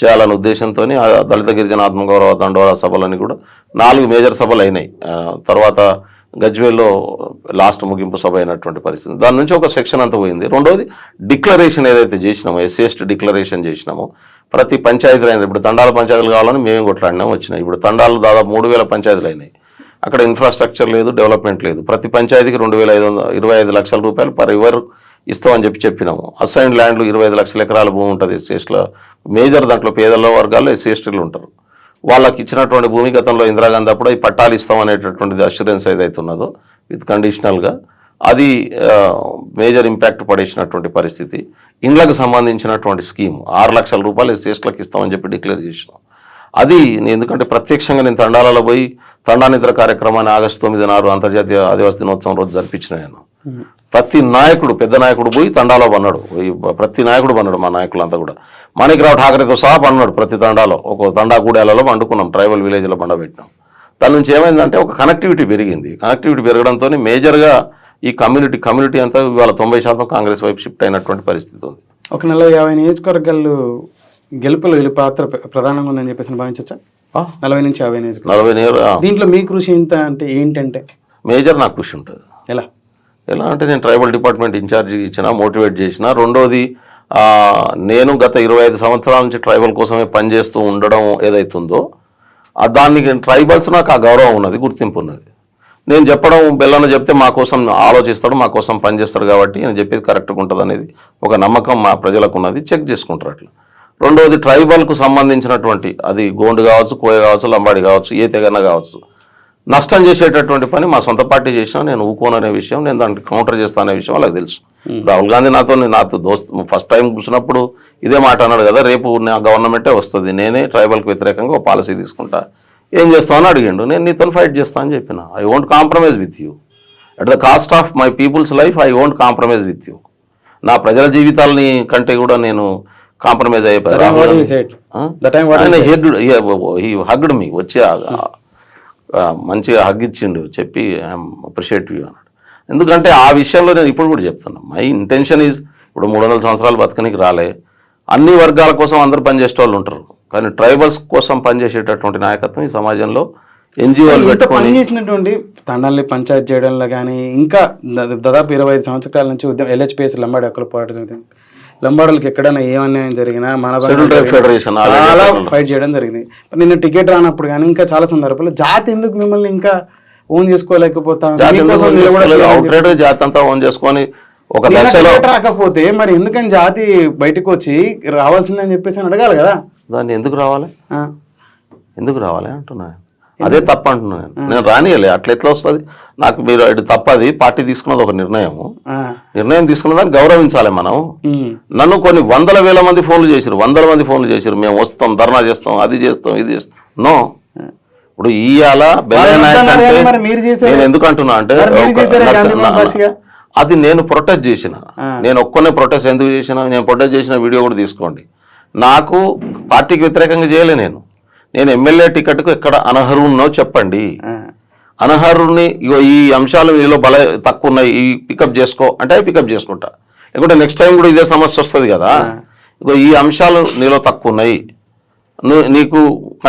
Speaker 2: చేయాలనే ఉద్దేశంతో దళిత గిరిజన ఆత్మగౌరవ దండోరా సభలని కూడా 4 మేజర్ సభలు అయినాయి. తర్వాత గజ్వేల్లో లాస్ట్ ముగింపు సభ అయినటువంటి పరిస్థితి. దాని నుంచి ఒక సెక్షన్ అంతా పోయింది. రెండోది డిక్లరేషన్ ఏదైతే చేసినామో, SC/ST డిక్లరేషన్ చేసినామో, ప్రతి పంచాయతీలు అయినాయి. ఇప్పుడు తండాల పంచాయతీలు కావాలని మేము కొట్లాడినాం, వచ్చినాయి. ఇప్పుడు తండాలు దాదాపు 3,000 పంచాయతీలు అయినాయి. అక్కడ ఇన్ఫ్రాస్ట్రక్చర్ లేదు, డెవలప్మెంట్ లేదు. ప్రతి పంచాయతీకి 2,525 లక్షల రూపాయలు పర్ ఎవర్ ఇస్తామని చెప్పినాము. అసైన్ ల్యాండ్లు 25 లక్షల ఎకరాల భూమి ఉంటుంది SC/STలో. మేజర్ దాంట్లో పేదల వర్గాల్లో SC/STలు ఉంటారు. వాళ్ళకి ఇచ్చినటువంటి భూమి గతంలో ఇందిరాగాంధీ అప్పుడు ఈ పట్టాలు ఇస్తామనేటటువంటిది అష్యూరెన్స్ ఏదైతే ఉన్నదో విత్ కండిషనల్గా, అది మేజర్ ఇంపాక్ట్ పడేసినటువంటి పరిస్థితి. ఇండ్లకు సంబంధించినటువంటి స్కీమ్ 6 లక్షల రూపాయలు ఎస్సీలకు ఇస్తామని చెప్పి డిక్లేర్ చేసినాం. అది ఎందుకంటే ప్రత్యక్షంగా నేను తండాలలో పోయి తండానిద్ర కార్యక్రమాన్ని ఆగస్టు 9 నాడు అంతర్జాతీయ ఆదివాసీ దినోత్సవం రోజు జరిపించిన నేను. ప్రతి నాయకుడు, పెద్ద నాయకుడు పోయి తండాలో పన్నాడు, ప్రతి నాయకుడు పన్నాడు, మా నాయకులంతా కూడా మాణిక్రావు ఠాకరేతో సహా పన్నాడు. ప్రతి తండాలో ఒక తండా గూడెలలో పండుకున్నాం, ట్రైబల్ విలేజ్లో పండబెట్టినాం. దాని నుంచి ఏమైందంటే ఒక కనెక్టివిటీ పెరిగింది. కనెక్టివిటీ పెరగడంతో మేజర్గా ఈ కమ్యూనిటీ అంతా ఇవాళ 90% కాంగ్రెస్ వైపు షిఫ్ట్ అయినటువంటి పరిస్థితి ఉంది.
Speaker 1: ఒక 40-50 నియోజకవర్గాలు గెలుపులో వీళ్ళ పాత్ర ప్రధానంగా ఉందని చెప్పేసి భావించవచ్చా? 40 నుంచి 50 నియోజకవర్గాలు. దీంట్లో మీ కృషి ఇంత అంటే ఏంటంటే
Speaker 2: మేజర్ నాకు కృషి ఉంటుంది. ఎలా అంటే నేను ట్రైబల్ డిపార్ట్మెంట్ ఇన్ఛార్జి ఇచ్చిన, మోటివేట్ చేసిన. రెండోది నేను గత 25 సంవత్సరాల నుంచి ట్రైబల్ కోసమే పనిచేస్తూ ఉండడం ఏదైతుందో దానికి ట్రైబల్స్ నాకు ఆ గౌరవం ఉన్నది, గుర్తింపు ఉన్నది. నేను చెప్పడం బెల్లన చెప్తే మా కోసం ఆలోచిస్తాడు, మా కోసం పనిచేస్తాడు కాబట్టి నేను చెప్పేది కరెక్ట్గా ఉంటుంది అనేది ఒక నమ్మకం మా ప్రజలకు ఉన్నది. చెక్ చేసుకుంటారు అట్లా. రెండవది ట్రైబల్కు సంబంధించినటువంటి అది గోండు కావచ్చు, కోయ కావచ్చు, లంబాడి కావచ్చు, ఏ తెగన కావచ్చు, నష్టం చేసేటటువంటి పని మా సొంత పార్టీ చేసినా నేను ఊకోననే విషయం, నేను దానికి కౌంటర్ చేస్తానే విషయం వాళ్ళకి తెలుసు. రాహుల్ గాంధీ నాతో ఫస్ట్ టైం కూర్చున్నప్పుడు ఇదే మాట అన్నాడు కదా, రేపు నా గవర్నమెంటే వస్తుంది, నేనే ట్రైబల్కి వ్యతిరేకంగా ఒక పాలసీ తీసుకుంటా, ఏం చేస్తామని అడిగిండు. నేను నీతో ఫైట్ చేస్తా అని చెప్పిన. I won't compromise with you at the cost of my people's life. I won't compromise with you. నా ప్రజల జీవితాలని కంటే కూడా నేను కాంప్రమైజ్ అయిపోయాను. హగ్డ్ మీ వచ్చి మంచిగా హగ్ ఇచ్చిండు, చెప్పి ఐఎమ్ అప్రిషియేట్ యూ అన్నాడు. ఎందుకంటే ఆ విషయంలో నేను ఇప్పుడు కూడా చెప్తున్నా, మై ఇంటెన్షన్ ఈజ్, ఇప్పుడు 300 సంవత్సరాలు బతకనికి రాలే, అన్ని వర్గాల కోసం అందరూ పనిచేసే వాళ్ళు ఉంటారు, కానీ ట్రైబల్స్ కోసం పనిచేసేటటువంటి నాయకత్వం ఈ సమాజంలో ఎన్జిఓలు
Speaker 1: పనిచేసినటువంటి తండాలని పంచాయతీ చేయడంలో కానీ ఇంకా దాదాపు 25 సంవత్సరాల నుంచి LHPS లంబాడి హక్కుల పోరాట సమితి లంబాడులకు ఎక్కడైనా ఏ అన్యాయం జరిగినా మన
Speaker 2: ఫెడరేషన్
Speaker 1: చాలా ఫైట్ చేయడం జరిగింది. నిన్న టికెట్ రానప్పుడు కానీ ఇంకా చాలా సందర్భాల్లో జాతి ఎందుకు మిమ్మల్ని ఇంకా ఓన్ చేసుకోలేకపోతాం,
Speaker 2: జాతి అంతా ఓన్ చేసుకొని ఒక దశలో
Speaker 1: రాకపోతే మరి ఎందుకని జాతి బయటకు వచ్చి రావాల్సిందని చెప్పేసి అని అడగాలి కదా.
Speaker 2: దాన్ని ఎందుకు రావాలి అంటున్నా. అదే తప్ప అంటున్నాను నేను రానియలే. అట్లా ఎట్లా వస్తుంది నాకు? మీరు అది తప్పది. పార్టీ తీసుకున్నది ఒక నిర్ణయం తీసుకున్న దాన్ని గౌరవించాలి మనం. నన్ను కొన్ని 100,000 మంది ఫోన్లు చేశారు, మేము వస్తాం, ధర్నా చేస్తాం, అది చేస్తాం, ఇది చేస్తాం. నో, ఇప్పుడు ఇవాళ నేను ఎందుకు అంటున్నా అంటే అది నేను ప్రొటెస్ట్ చేసిన, నేను ఒక్కనే ప్రొటెస్ట్ ఎందుకు చేసిన, నేను ప్రొటెస్ట్ చేసిన వీడియో కూడా తీసుకోండి. నాకు పార్టీకి వ్యతిరేకంగా చేయలే. నేను ఎమ్మెల్యే టికెట్కు ఎక్కడ అనర్హున్నో చెప్పండి, అనర్హుని ఈ అంశాలు మీలో తక్కువ ఉన్నాయి, ఈ పికప్ చేసుకో అంటే పికప్ చేసుకుంటా. లేకుంటే నెక్స్ట్ టైం కూడా ఇదే సమస్య వస్తుంది కదా, ఈ అంశాలు నీలో తక్కువ ఉన్నాయి, నీకు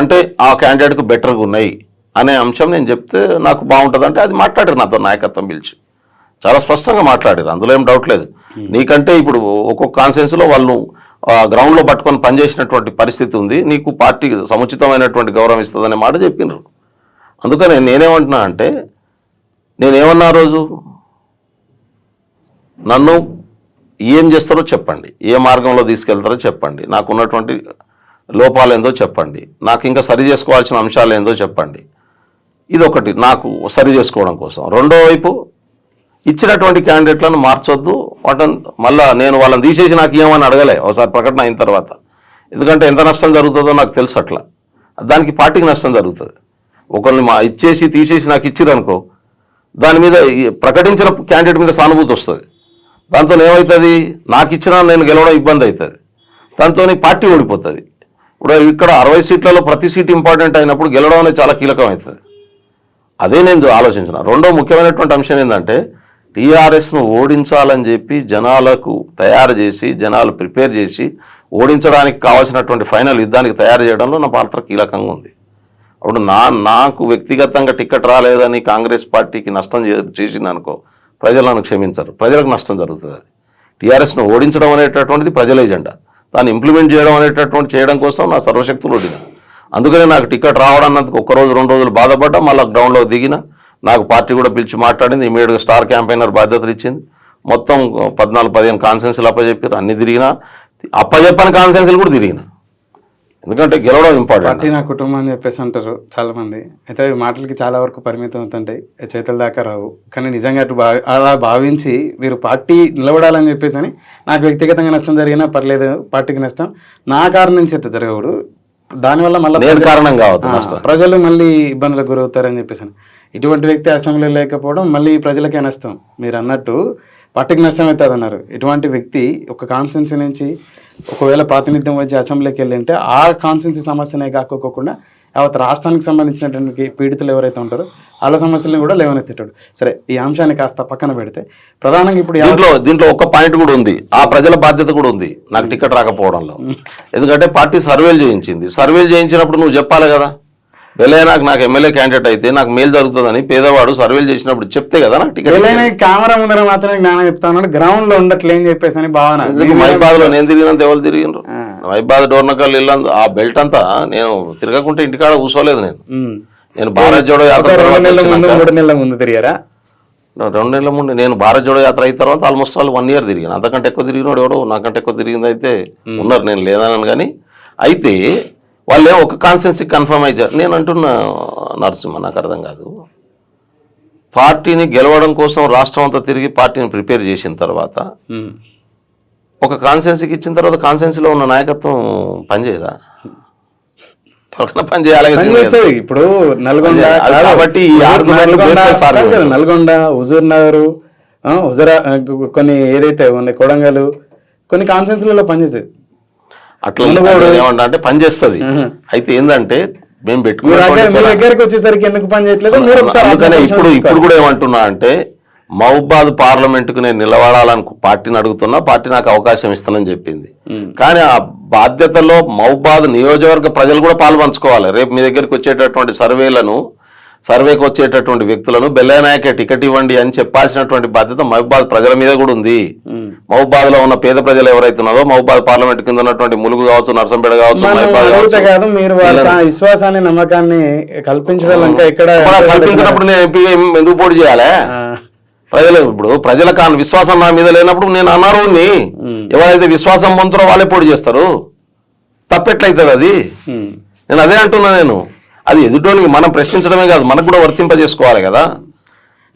Speaker 2: అంటే ఆ క్యాండిడేట్కు బెటర్గా ఉన్నాయి అనే అంశం నేను చెప్తే నాకు బాగుంటుంది అంటే అది మాట్లాడారు నాతో నాయకత్వం పిలిచి, చాలా స్పష్టంగా మాట్లాడారు, అందులో ఏం డౌట్ లేదు. నీకంటే ఇప్పుడు ఒక్కొక్క కాన్ఫరెన్స్లో వాళ్ళు గ్రౌండ్లో పట్టుకొని పనిచేసినటువంటి పరిస్థితి ఉంది, నీకు పార్టీ సముచితమైనటువంటి గౌరవం ఇస్తుందనే మాట చెప్పినారు. అందుకని నేనేమంటున్నా అంటే, నేనేమన్నా రోజు నన్ను ఏం చేస్తారో చెప్పండి, ఏ మార్గంలో తీసుకెళ్తారో చెప్పండి, నాకున్నటువంటి లోపాలు ఏందో చెప్పండి, నాకు ఇంకా సరి చేసుకోవాల్సిన అంశాలు ఏందో చెప్పండి. ఇదొకటి నాకు సరి చేసుకోవడం కోసం. రెండో వైపు ఇచ్చినటువంటి క్యాండిడేట్లను మార్చొద్దు, మళ్ళీ నేను వాళ్ళని తీసేసి నాకు ఏమని అడగలే ఒకసారి ప్రకటన అయిన తర్వాత. ఎందుకంటే ఎంత నష్టం జరుగుతుందో నాకు తెలుసు. అట్లా దానికి పార్టీకి నష్టం జరుగుతుంది. ఒకరిని ఇచ్చేసి తీసేసి నాకు ఇచ్చిరనుకో, దాని మీద ప్రకటించిన క్యాండిడేట్ మీద సానుభూతి వస్తుంది. దాంతో ఏమవుతుంది, నాకు ఇచ్చినా నేను గెలవడం ఇబ్బంది అవుతుంది, దాంతో పార్టీ ఓడిపోతుంది. ఇప్పుడు ఇక్కడ 60 సీట్లలో ప్రతి సీట్ ఇంపార్టెంట్ అయినప్పుడు గెలవడం అనేది చాలా కీలకం అవుతుంది. అదే నేను ఆలోచించిన. రెండో ముఖ్యమైనటువంటి అంశం ఏంటంటే, టీఆర్ఎస్ను ఓడించాలని చెప్పి జనాలకు తయారు చేసి, జనాలు ప్రిపేర్ చేసి ఓడించడానికి కావాల్సినటువంటి ఫైనల్ యుద్ధానికి తయారు చేయడంలో నా పాత్ర కీలకంగా ఉంది. అప్పుడు నాకు వ్యక్తిగతంగా టికెట్ రాలేదని కాంగ్రెస్ పార్టీకి నష్టం చేసిందనుకో, ప్రజలను క్షమించరు, ప్రజలకు నష్టం జరుగుతుంది. అది టీఆర్ఎస్ను ఓడించడం అనేటటువంటిది ప్రజల ఎజెండా, దాన్ని ఇంప్లిమెంట్ చేయడం కోసం నా సర్వశక్తులు ఓడిన. అందుకనే నాకు టికెట్ రావడానికి 1 రోజు 2 రోజులు బాధపడ్డా, మళ్ళీ గ్రౌండ్లో దిగిన. నాకు పార్టీ కూడా పిలిచి మాట్లాడింది, ఇమీడియట్గా స్టార్ క్యాంపెయినర్ బాధ్యతలు ఇచ్చింది. మొత్తం 14-15 కాన్ఫరెన్స్లు అప్పచెప్పారు, అన్ని తిరిగినా, అప్పచెప్పని కాన్ఫరెన్స్లు కూడా తిరిగిన. ఎందుకంటే గెలవడం ఇంపార్టెంట్.
Speaker 1: పార్టీ నా కుటుంబం అని చెప్పేసి అంటారు చాలా మంది. అయితే అవి మాటలకి చాలా వరకు పరిమితం అవుతుంటాయి, చేతుల దాకా రావు. కానీ నిజంగా అలా భావించి మీరు పార్టీ నిలబడాలని చెప్పేసి అని నాకు వ్యక్తిగతంగా నష్టం జరిగినా పర్లేదు, పార్టీకి నష్టం నా కారణం నుంచి అయితే జరగకూడదు, దానివల్ల మళ్ళీ
Speaker 2: కారణం కావద్దు,
Speaker 1: ప్రజలు మళ్ళీ ఇబ్బందులకు గురవుతారని చెప్పేసి అని. ఇటువంటి వ్యక్తి అసెంబ్లీలో లేకపోవడం మళ్ళీ ప్రజలకే నష్టం. మీరు అన్నట్టు పార్టీకి నష్టం అవుతుంది అన్నారు. ఇటువంటి వ్యక్తి ఒక కాన్స్టిట్యున్సీ నుంచి ఒకవేళ ప్రాతినిధ్యం వచ్చి అసెంబ్లీకి వెళ్ళింటే ఆ కాన్స్టిట్యున్సీ సమస్యనే కాకోకుండా యావత్ రాష్ట్రానికి సంబంధించినటువంటి పీడితులు ఎవరైతే ఉంటారో వాళ్ళ సమస్యలను కూడా లేవనెత్తేటాడు. సరే, ఈ అంశాన్ని కాస్త పక్కన పెడితే ప్రధానంగా ఇప్పుడు
Speaker 2: దీంట్లో ఒక పాయింట్ కూడా ఉంది, ఆ ప్రజల బాధ్యత కూడా ఉంది నాకు టికెట్ రాకపోవడంలో. ఎందుకంటే పార్టీ సర్వేలు చేయించింది, సర్వేలు చేయించినప్పుడు నువ్వు చెప్పాలి కదా, నాకు ఎమ్మెల్యే క్యాండిడేట్ అయితే నాకు మేలు జరుగుతుందని పేదవాడు సర్వేలు చేసినప్పుడు చెప్తే కదా నాకు టికెట్.
Speaker 1: కెమెరా ముందర మాత్రమే జ్ఞానం చెప్తాను, గ్రౌండ్ లో ఉండట్లేని చెప్పేసి అని భావన.
Speaker 2: మైబాద్లో నేను తిరిగినంత ఎవరు తిరిగినారు? మైబాద్ డోర్నకల్ ఇల్లు ఆ బెల్ట్ అంతా నేను తిరగకుంటే ఇంటికాడ కూర్చోలేదు. నేను భారత్ జోడో యాత్ర
Speaker 1: 2 నెలల ముందు తిరిగారా?
Speaker 2: 2 నెలల ముందు నేను భారత్ జోడో యాత్ర అయిన తర్వాత ఆల్మోస్ట్ వాళ్ళు 1 year తిరిగాను. అంతకంటే ఎక్కువ తిరిగినాడు ఎవడో, నాకంటే ఎక్కువ తిరిగింది అయితే ఉన్నారు, నేను లేదన్నాను. కానీ అయితే వాళ్ళే ఒక కాన్స్టిట్యున్సీ కన్ఫర్మ్ అయ్యారు. నేను అంటున్నా నరసింహ, నాకు అర్థం కాదు, పార్టీని గెలవడం కోసం రాష్ట్రం అంతా తిరిగి పార్టీని ప్రిపేర్ చేసిన తర్వాత ఒక కాన్స్టిట్యున్సీకి ఇచ్చిన తర్వాత కాన్స్టిట్యున్సీలో ఉన్న నాయకత్వం పనిచేయదా? పని చేయాలి.
Speaker 1: ఇప్పుడు నల్గొండ
Speaker 2: కాబట్టి
Speaker 1: నల్గొండ, హుజూర్ నగర్, కొన్ని ఏదైతే ఉన్నాయి కొడంగల్, కొన్ని కాన్స్టిట్యున్సీలలో పనిచేసేది.
Speaker 2: అట్లా ఏమంటా అంటే పని చేస్తుంది. అయితే ఏంటంటే మేము
Speaker 1: దగ్గరికి వచ్చేసరికి ఎందుకు పని చేయట్లేదు?
Speaker 2: ఇప్పుడు కూడా ఏమంటున్నా అంటే మహబూబాద్ పార్లమెంటుకు నేను నిలబడాలని పార్టీని అడుగుతున్నా, పార్టీ నాకు అవకాశం ఇస్తానని చెప్పింది. కానీ ఆ బాధ్యతలో మహబూబాద్ నియోజకవర్గ ప్రజలు కూడా పాల్పంచుకోవాలి. రేపు మీ దగ్గరికి వచ్చేటటువంటి సర్వేకి వచ్చేటటువంటి వ్యక్తులను బెల్లనాయకే టికెట్ ఇవ్వండి అని చెప్పాల్సినటువంటి బాధ్యత మహబూబాద్ ప్రజల మీద కూడా ఉంది. మహబూబాద్ లో ఉన్న పేద ప్రజలు ఎవరైతే ఉన్నారో, మహబూబాద్ పార్లమెంట్ కింద ఉన్నటువంటి ములుగు కావచ్చు, నర్సంపేట కావచ్చు,
Speaker 1: విశ్వాసాన్ని నమ్మకాన్ని
Speaker 2: కల్పించినప్పుడు నేను ఎంపీ ఎందుకు పోటీ చేయాలి? ఇప్పుడు ప్రజల విశ్వాసం నా మీద లేనప్పుడు నేను అనర్హుణ్ణి. ఎవరైతే విశ్వాసం పొందుతారో వాళ్ళే పోటీ చేస్తారు. తప్పెట్లయితుంది అది? నేను అదే అంటున్నా. నేను అది ఎదుటోనికి మనం ప్రశ్నించడమే కాదు, మనకు కూడా వర్తింపజేసుకోవాలి కదా.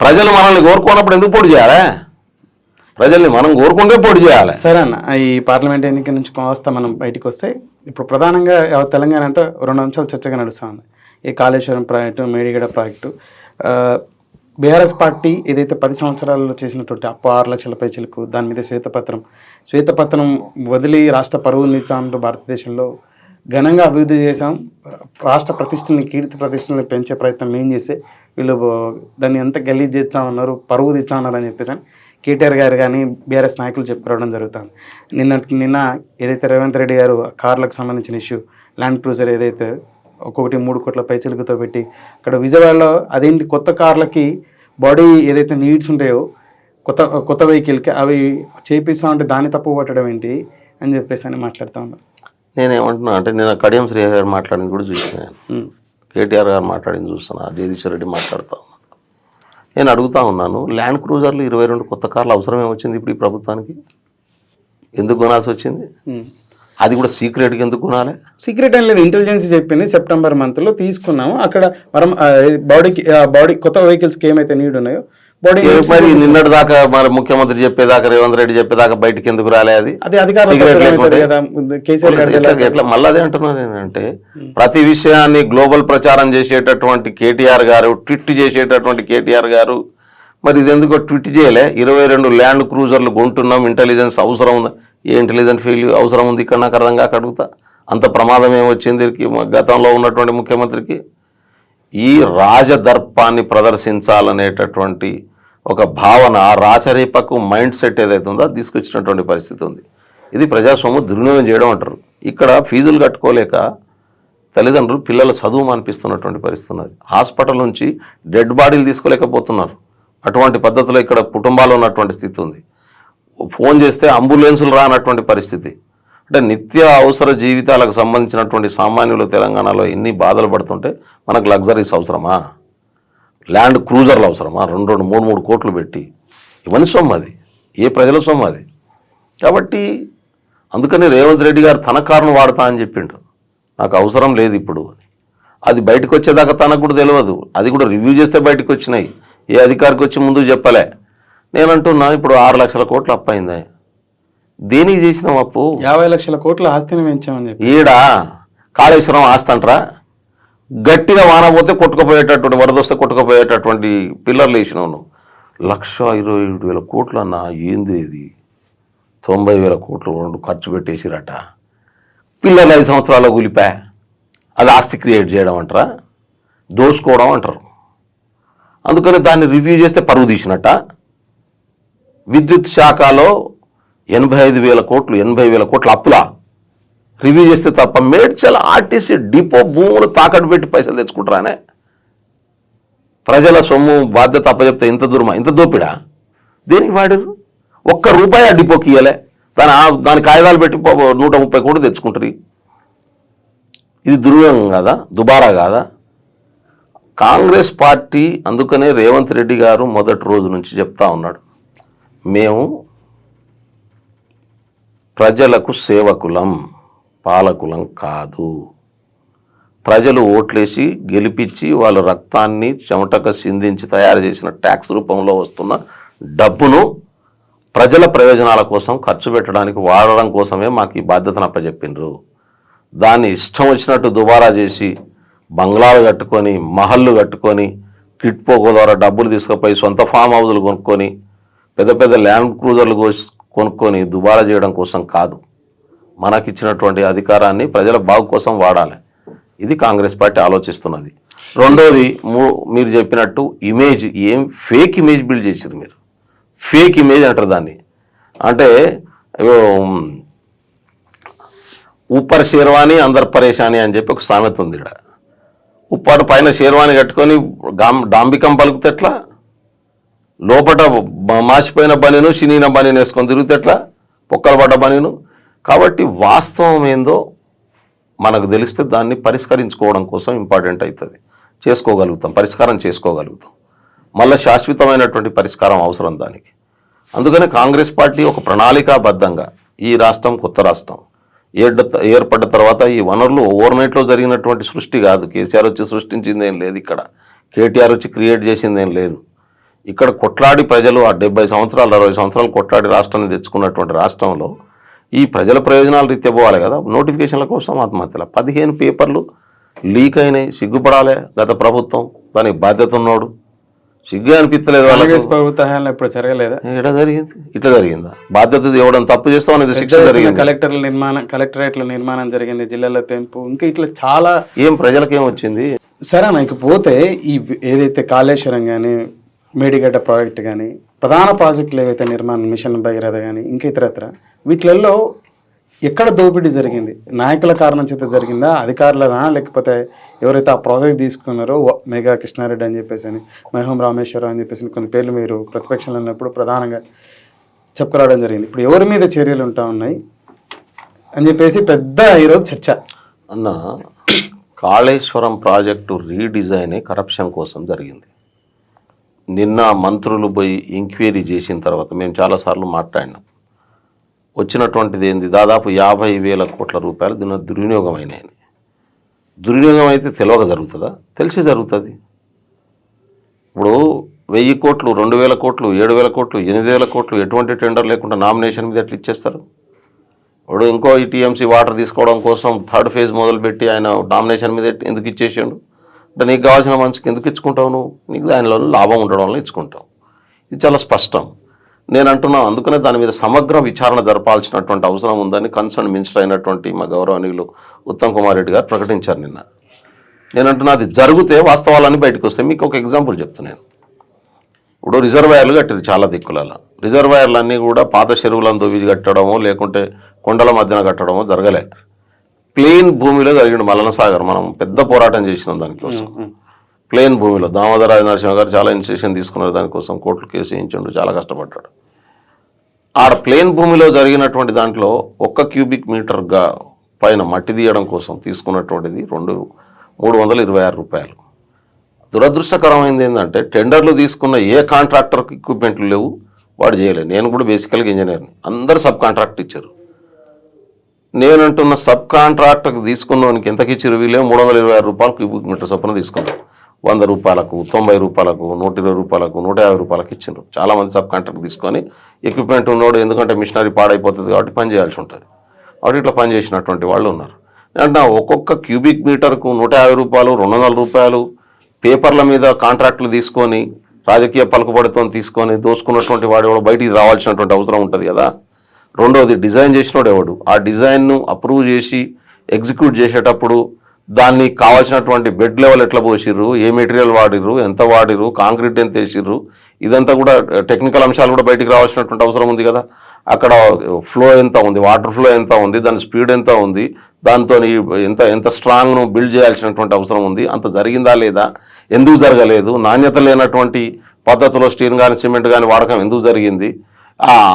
Speaker 2: ప్రజలు మనల్ని కోరుకున్నప్పుడు ఎందుకు పోటీ చేయాలి? ప్రజల్ని మనం కోరుకుంటే పోటీ చేయాలి.
Speaker 1: సరే అన్న, ఈ పార్లమెంట్ ఎన్నిక నుంచి వస్తా మనం బయటకు వస్తే ఇప్పుడు ప్రధానంగా తెలంగాణ అంతా 2 అంశాలు చర్చగా నడుస్తూ ఉంది. ఈ Kaleshwaram project, Medigadda project. BRS party ఏదైతే 10 సంవత్సరాల్లో చేసినటువంటి అప్పు 6 లక్షల పైచలకు, దాని మీద శ్వేతపత్రం వదిలి రాష్ట్ర పరువుని ఇచ్చామంటూ భారతదేశంలో ఘనంగా అభివృద్ధి చేశాం, రాష్ట్ర ప్రతిష్టని, కీర్తి ప్రతిష్టని పెంచే ప్రయత్నం ఏం చేస్తే వీళ్ళు దాన్ని ఎంత గలీజ్ చేస్తామన్నారు, పరువు తెచ్చామన్నారు అని చెప్పేసి కేటీఆర్ గారు కానీ బీఆర్ఎస్ నాయకులు చెప్పుకోవడం జరుగుతుంది. నిన్న ఏదైతే రేవంత్ రెడ్డి గారు కార్లకు సంబంధించిన ఇష్యూ, ల్యాండ్ క్రూజర్ ఏదైతే ఒక్కొక్కటి 3 కోట్ల పైచలుగుతో పెట్టి అక్కడ విజయవాడలో అదేంటి కొత్త కార్లకి బాడీ ఏదైతే నీడ్స్ ఉంటాయో కొత్త వెహికల్కి అవి చేపిస్తామంటే దాన్ని తప్పు పట్టడం ఏంటి అని చెప్పేసి అని మాట్లాడుతూ ఉన్నారు.
Speaker 2: నేనేమంటున్నా అంటే నేను కడియం శ్రీ గారు మాట్లాడింది కూడా చూసినాను, కేటీఆర్ గారు మాట్లాడింది చూస్తున్నా, జగదీశ్వర్ రెడ్డి మాట్లాడుతూ ఉన్నాను. నేను అడుగుతా ఉన్నాను, ల్యాండ్ క్రూజర్లు 22 కొత్త కార్లు అవసరమే వచ్చింది ఇప్పుడు ఈ ప్రభుత్వానికి? ఎందుకు కొనాల్సి వచ్చింది? అది కూడా సీక్రెట్గా ఎందుకు కొనాలి?
Speaker 1: సీక్రెట్ అని లేదు, ఇంటెలిజెన్స్ చెప్పింది సెప్టెంబర్ మంత్లో తీసుకున్నాము. అక్కడ మనం బాడీ కొత్త వెహికల్స్కి ఏమైతే నీడ్ ఉన్నాయో
Speaker 2: మరి నిన్నటి దాకా మరి ముఖ్యమంత్రి చెప్పేదాకా, రేవంత్ రెడ్డి చెప్పేదాకా బయటకి ఎందుకు రాలే? అది మళ్ళీ అదే అంటున్నాను నేనంటే, ప్రతి విషయాన్ని గ్లోబల్ ప్రచారం చేసేటటువంటి కేటీఆర్ గారు, ట్విట్ చేసేటటువంటి కేటీఆర్ గారు మరి ఇది ఎందుకో ట్విట్ చేయలే? 22 ల్యాండ్ క్రూజర్లు కొంటున్నాం, ఇంటెలిజెన్స్ అవసరం ఉంది. ఏ ఇంటెలిజెన్స్ ఫెయిల్ అవసరం ఉంది ఇక్కడ? నాకు అర్థం కాక అడుగుతా. అంత ప్రమాదం ఏమొచ్చింది గతంలో ఉన్నటువంటి ముఖ్యమంత్రికి? ఈ రాజదర్పాన్ని ప్రదర్శించాలనేటటువంటి ఒక భావన, రాచరికపు మైండ్ సెట్ ఏదైతే ఉందో అది తీసుకొచ్చినటువంటి పరిస్థితి ఉంది. ఇది ప్రజాస్వామ్యం దుర్వినియోగం చేయడం అంటారు. ఇక్కడ ఫీజులు కట్టుకోలేక తల్లిదండ్రులు పిల్లల చదువు మానిపిస్తున్నటువంటి పరిస్థితి ఉన్నది. హాస్పిటల్ నుంచి డెడ్ బాడీలు తీసుకోలేకపోతున్నారు. అటువంటి పద్ధతిలో ఇక్కడ కుటుంబాల్లో ఉన్నటువంటి స్థితి ఉంది. ఫోన్ చేస్తే అంబులెన్సులు రానటువంటి పరిస్థితి. అంటే నిత్య అవసర జీవితాలకు సంబంధించినటువంటి సామాన్యులు తెలంగాణలో ఎన్ని బాధలు పడుతుంటే మనకు లగ్జరీస్ అవసరమా? ల్యాండ్ క్రూజర్లు అవసరమా? 2, 3 కోట్లు పెట్టి ఇవన్నీ సొమ్ము, అది ఏ ప్రజల సొమ్ము అది. కాబట్టి అందుకని రేవంత్ రెడ్డి గారు తన కారును వాడతా అని చెప్పిండు. నాకు అవసరం లేదు ఇప్పుడు. అది బయటకు వచ్చేదాకా తనకు కూడా తెలియదు. అది కూడా రివ్యూ చేస్తే బయటకు వచ్చినాయి. ఏ అధికారికి వచ్చి ముందు చెప్పలే. నేను అంటున్నా ఇప్పుడు 6 లక్షల కోట్లు అప్పయింది. దేనికి చేసినాం అప్పు?
Speaker 1: 50 లక్షల కోట్ల ఆస్తిని పెంచామని చెప్పి.
Speaker 2: ఈడ కాళేశ్వరం ఆస్తి అంటారా? గట్టిగా వాన పోతే కొట్టుకుపోయేటటువంటి, వరదొస్తే కొట్టుకుపోయేటటువంటి పిల్లర్లు వేసినావు నువ్వు. 1,27,000 కోట్లు అన్న. ఏంది ఇది? 90,000 కోట్లు రెండు ఖర్చు పెట్టేసిరట. పిల్లలు 5 సంవత్సరాల కూలిపా. అది ఆస్తి క్రియేట్ చేయడం అంటారా? దోసుకోవడం అంటారు. అందుకని దాన్ని రివ్యూ చేస్తే పరువు తీసినట్ట. విద్యుత్ శాఖలో 85,000 కోట్లు 80,000 కోట్ల అప్పులా రివ్యూ చేస్తే తప్ప మేడ్చల్ ఆర్టీసీ డిపో భూములు తాకట్టు పెట్టి పైసలు తెచ్చుకుంటారానే? ప్రజల సొమ్ము బాధ్యత అప్పచెప్తే ఇంత దూరమా? ఇంత దోపిడా? దేనికి వాడారు? ₹1 ఆ డిపోకి ఇయ్యలే. దాని కాగితాలు పెట్టి 130 కోట్లు తెచ్చుకుంటారు. ఇది దుర్వ్యంగం కాదా? దుబారా కాదా? కాంగ్రెస్ పార్టీ అందుకనే రేవంత్ రెడ్డి గారు మొదటి రోజు నుంచి చెప్తా ఉన్నాడు, మేము ప్రజలకు సేవకులం, పాలకులం కాదు. ప్రజలు ఓట్లేసి గెలిపించి వాళ్ళ రక్తాన్ని చెమటక సిందించి తయారు చేసిన ట్యాక్స్ రూపంలో వస్తున్న డబ్బును ప్రజల ప్రయోజనాల కోసం ఖర్చు పెట్టడానికి వాడడం కోసమే మాకు ఈ బాధ్యతను అప్పచెప్పిండ్రు. దాన్ని ఇష్టం వచ్చినట్టు దుబారా చేసి బంగ్లాలు కట్టుకొని, మహల్లు కట్టుకొని, కిట్పోకో ద్వారా డబ్బులు తీసుకుపోయి సొంత ఫామ్ హౌజులు కొనుక్కొని, పెద్ద పెద్ద ల్యాండ్ క్రూజర్లు కొనుక్కొని దుబారా చేయడం కోసం కాదు. మనకిచ్చినటువంటి అధికారాన్ని ప్రజల బాగు కోసం వాడాలి. ఇది కాంగ్రెస్ పార్టీ ఆలోచిస్తున్నది. రెండోది, మీరు చెప్పినట్టు ఇమేజ్, ఏం ఫేక్ ఇమేజ్ బిల్డ్ చేసారు మీరు. ఫేక్ ఇమేజ్ అంటారు దాన్ని. అంటే ఊపర్ షేర్వాణి అందరు పరేషాని అని చెప్పి ఒక సామెత ఉంది. ఇక్కడ ఉప్పాడు పైన షేర్వాణి కట్టుకొని డాంబికం పలుకుతే ఎట్లా? లోపట మాసిపోయిన బనీను చినిన బనీను వేసుకొని తిరిగితే ఎట్లా? పొక్కలు పడ్డ బనీను. కాబట్టి వాస్తవం ఏందో మనకు తెలిస్తే దాన్ని పరిష్కరించుకోవడం కోసం ఇంపార్టెంట్ అవుతుంది. చేసుకోగలుగుతాం, పరిష్కారం చేసుకోగలుగుతాం. మళ్ళీ శాశ్వతమైనటువంటి పరిష్కారం అవసరం దానికి. అందుకని కాంగ్రెస్ పార్టీ ఒక ప్రణాళికాబద్ధంగా, ఈ రాష్ట్రం కొత్త రాష్ట్రం ఏర్పడ్డ తర్వాత ఈ వనరులు ఓవర్ నైట్లో జరిగినటువంటి సృష్టి కాదు. కేసీఆర్ వచ్చి సృష్టించింది ఏం లేదు. ఇక్కడ కేటీఆర్ వచ్చి క్రియేట్ చేసింది ఏం లేదు. ఇక్కడ కొట్లాడి ప్రజలు ఆ 70 సంవత్సరాలు 60 సంవత్సరాలు కొట్లాడి రాష్ట్రాన్ని తెచ్చుకున్నటువంటి రాష్ట్రంలో ఈ ప్రజల ప్రయోజనాలు రీత్యా పోవాలి కదా. నోటిఫికేషన్ల కోసం ఆత్మహత్యల 15 పేపర్లు లీక్ అయినాయి. సిగ్గుపడాలి గత ప్రభుత్వం. దానికి బాధ్యత ఉన్నాడు. సిగ్గు అనిపించలేదు వాళ్ళకి.
Speaker 1: ప్రభుత్వం ఇప్పుడు జరగలేదా?
Speaker 2: ఇట్లా జరిగింది, ఇట్లా జరిగిందా? బాధ్యత ఇవ్వడం తప్పు చేస్తాం అనేది శిక్ష జరిగింది.
Speaker 1: కలెక్టరేట్ల నిర్మాణం జరిగింది, జిల్లాల పెంపు, ఇంకా ఇట్లా చాలా.
Speaker 2: ఏం ప్రజలకు ఏం వచ్చింది?
Speaker 1: సరే నాకు పోతే ఈ ఏదైతే కాళేశ్వరం కానీ, మేడిగడ్డ ప్రాజెక్ట్ కానీ, ప్రధాన ప్రాజెక్టులు ఏవైతే నిర్మాణం, మిషన్ భగీరథ కానీ, ఇంకా ఇతరత్ర వీటిలలో ఎక్కడ దోపిడీ జరిగింది? నాయకుల కారణం చేత జరిగిందా, అధికారులనా, లేకపోతే ఎవరైతే ఆ ప్రాజెక్ట్ తీసుకున్నారో మేఘా కృష్ణారెడ్డి అని చెప్పేసి అని, మహోం రామేశ్వరరావు అని చెప్పేసి కొన్ని పేర్లు మీరు ప్రతిపక్షంలో ఉన్నప్పుడు ప్రధానంగా చెప్పుకురావడం జరిగింది. ఇప్పుడు ఎవరి మీద చర్యలు ఉంటా ఉన్నాయి అని చెప్పేసి పెద్ద ఈరోజు చర్చ.
Speaker 2: అన్న, కాళేశ్వరం ప్రాజెక్టు రీడిజైన్ కరప్షన్ కోసం జరిగింది. నిన్న మంత్రులు పోయి ఎంక్వైరీ చేసిన తర్వాత మేము చాలాసార్లు మాట్లాడినాం. వచ్చినటువంటిది ఏంది? దాదాపు 50,000 కోట్ల రూపాయలు దీని దుర్వినియోగం అయినాయని. దుర్వినియోగం అయితే తెలియక జరుగుతుందా? తెలిసి జరుగుతుంది. ఇప్పుడు 1000 కోట్లు, 2,000 కోట్లు, 7,000 కోట్లు, 8,000 కోట్లు ఎటువంటి టెండర్ లేకుండా నామినేషన్ మీద ఎట్లా ఇచ్చేస్తారు? ఇప్పుడు ఇంకో ఈ టీఎంసీ వాటర్ తీసుకోవడం కోసం 3rd ఫేజ్ మొదలుపెట్టి ఆయన నామినేషన్ మీద ఎందుకు ఇచ్చేసాడు? అంటే నీకు కావాల్సిన మనిషికి ఎందుకు ఇచ్చుకుంటావు నువ్వు? నీకు దానిలో లాభం ఉండడం వల్ల ఇచ్చుకుంటావు. ఇది చాలా స్పష్టం. నేను అంటున్నాను, అందుకనే దాని మీద సమగ్ర విచారణ జరపాల్సినటువంటి అవసరం ఉందని కన్సర్న్ మినిస్టర్ అయినటువంటి మా గౌరవనీయులు ఉత్తమ్ కుమార్ రెడ్డి గారు ప్రకటించారు నిన్న. నేను అంటున్నా, అది జరిగితే వాస్తవాలన్నీ బయటకు వస్తాయి. మీకు ఒక ఎగ్జాంపుల్ చెప్తున్నాను. ఇప్పుడు రిజర్వాయర్లు కట్టారు చాలా దిక్కులలో. రిజర్వాయర్లన్నీ కూడా పాత చెరువులను దొవ్వి కట్టడమో లేకుంటే కొండల మధ్యన కట్టడమో జరగలే. ప్లెయిన్ భూమిలో జరిగింది మల్లన సాగర్. మనం పెద్ద పోరాటం చేసినాం దానికోసం. ప్లెయిన్ భూమిలో దామోదర నరసింహ గారు చాలా ఇనిషియేషన్ తీసుకున్నారు దానికోసం. కోర్టులు కేసు వేయించండు, చాలా కష్టపడ్డాడు. ఆడ ప్లెయిన్ భూమిలో జరిగినటువంటి దాంట్లో 1 క్యూబిక్ మీటర్గా పైన మట్టి తీయడం కోసం తీసుకున్నటువంటిది 326 రూపాయలు. దురదృష్టకరమైంది ఏంటంటే టెండర్లు తీసుకున్న ఏ కాంట్రాక్టర్కి ఎక్విప్మెంట్లు లేవు, వాడు చేయలేదు. నేను కూడా బేసికల్గా ఇంజనీర్ని, అందరు సబ్ కాంట్రాక్ట్ ఇచ్చారు. నేనంటున్న సబ్ కాంట్రాక్టర్కి తీసుకున్నవానికి ఎంతకి ఇచ్చారు వీళ్ళే 326 రూపాయలు క్యూబిక్ మీటర్ చొప్పున తీసుకున్నారు. 100 రూపాయలకు, 90 రూపాయలకు, 120 రూపాయలకు, 150 రూపాయలకు ఇచ్చిండ్రు. చాలామంది సబ్ కాంట్రాక్ట్ తీసుకొని ఎక్విప్మెంట్ ఉన్నోడు ఎందుకంటే మిషనరీ పాడైపోతుంది కాబట్టి పని చేయాల్సి ఉంటుంది. కాబట్టి ఇట్లా పని చేసినటువంటి వాళ్ళు ఉన్నారు. అంటే ఒక్కొక్క క్యూబిక్ మీటర్కు 150 రూపాయలు, 200 రూపాయలు పేపర్ల మీద కాంట్రాక్టులు తీసుకొని రాజకీయ పలుకుబడితో తీసుకొని దోసుకున్నటువంటి వాడు ఎవడు బయటికి రావాల్సినటువంటి అవసరం ఉంటుంది కదా. రెండవది డిజైన్ చేసినోడు ఎవడు, ఆ డిజైన్ను అప్రూవ్ చేసి ఎగ్జిక్యూట్ చేసేటప్పుడు దాన్ని కావాల్సినటువంటి బెడ్ లెవెల్ ఎట్లా పోసిర్రు, ఏ మెటీరియల్ వాడిర్రు, ఎంత వాడిర్రు, కాంక్రీట్ ఎంత వేసిర్రు, ఇదంతా కూడా టెక్నికల్ అంశాలు కూడా బయటికి రావాల్సినటువంటి అవసరం ఉంది కదా. అక్కడ ఫ్లో ఎంత ఉంది, వాటర్ ఫ్లో ఎంత ఉంది, దాని స్పీడ్ ఎంత ఉంది, దాంతో ఎంత స్ట్రాంగ్ను బిల్డ్ చేయాల్సినటువంటి అవసరం ఉంది, అంత జరిగిందా లేదా, ఎందుకు జరగలేదు, నాణ్యత లేనటువంటి పద్ధతిలో స్టీల్ కానీ సిమెంట్ కానీ వాడకం ఎందుకు జరిగింది,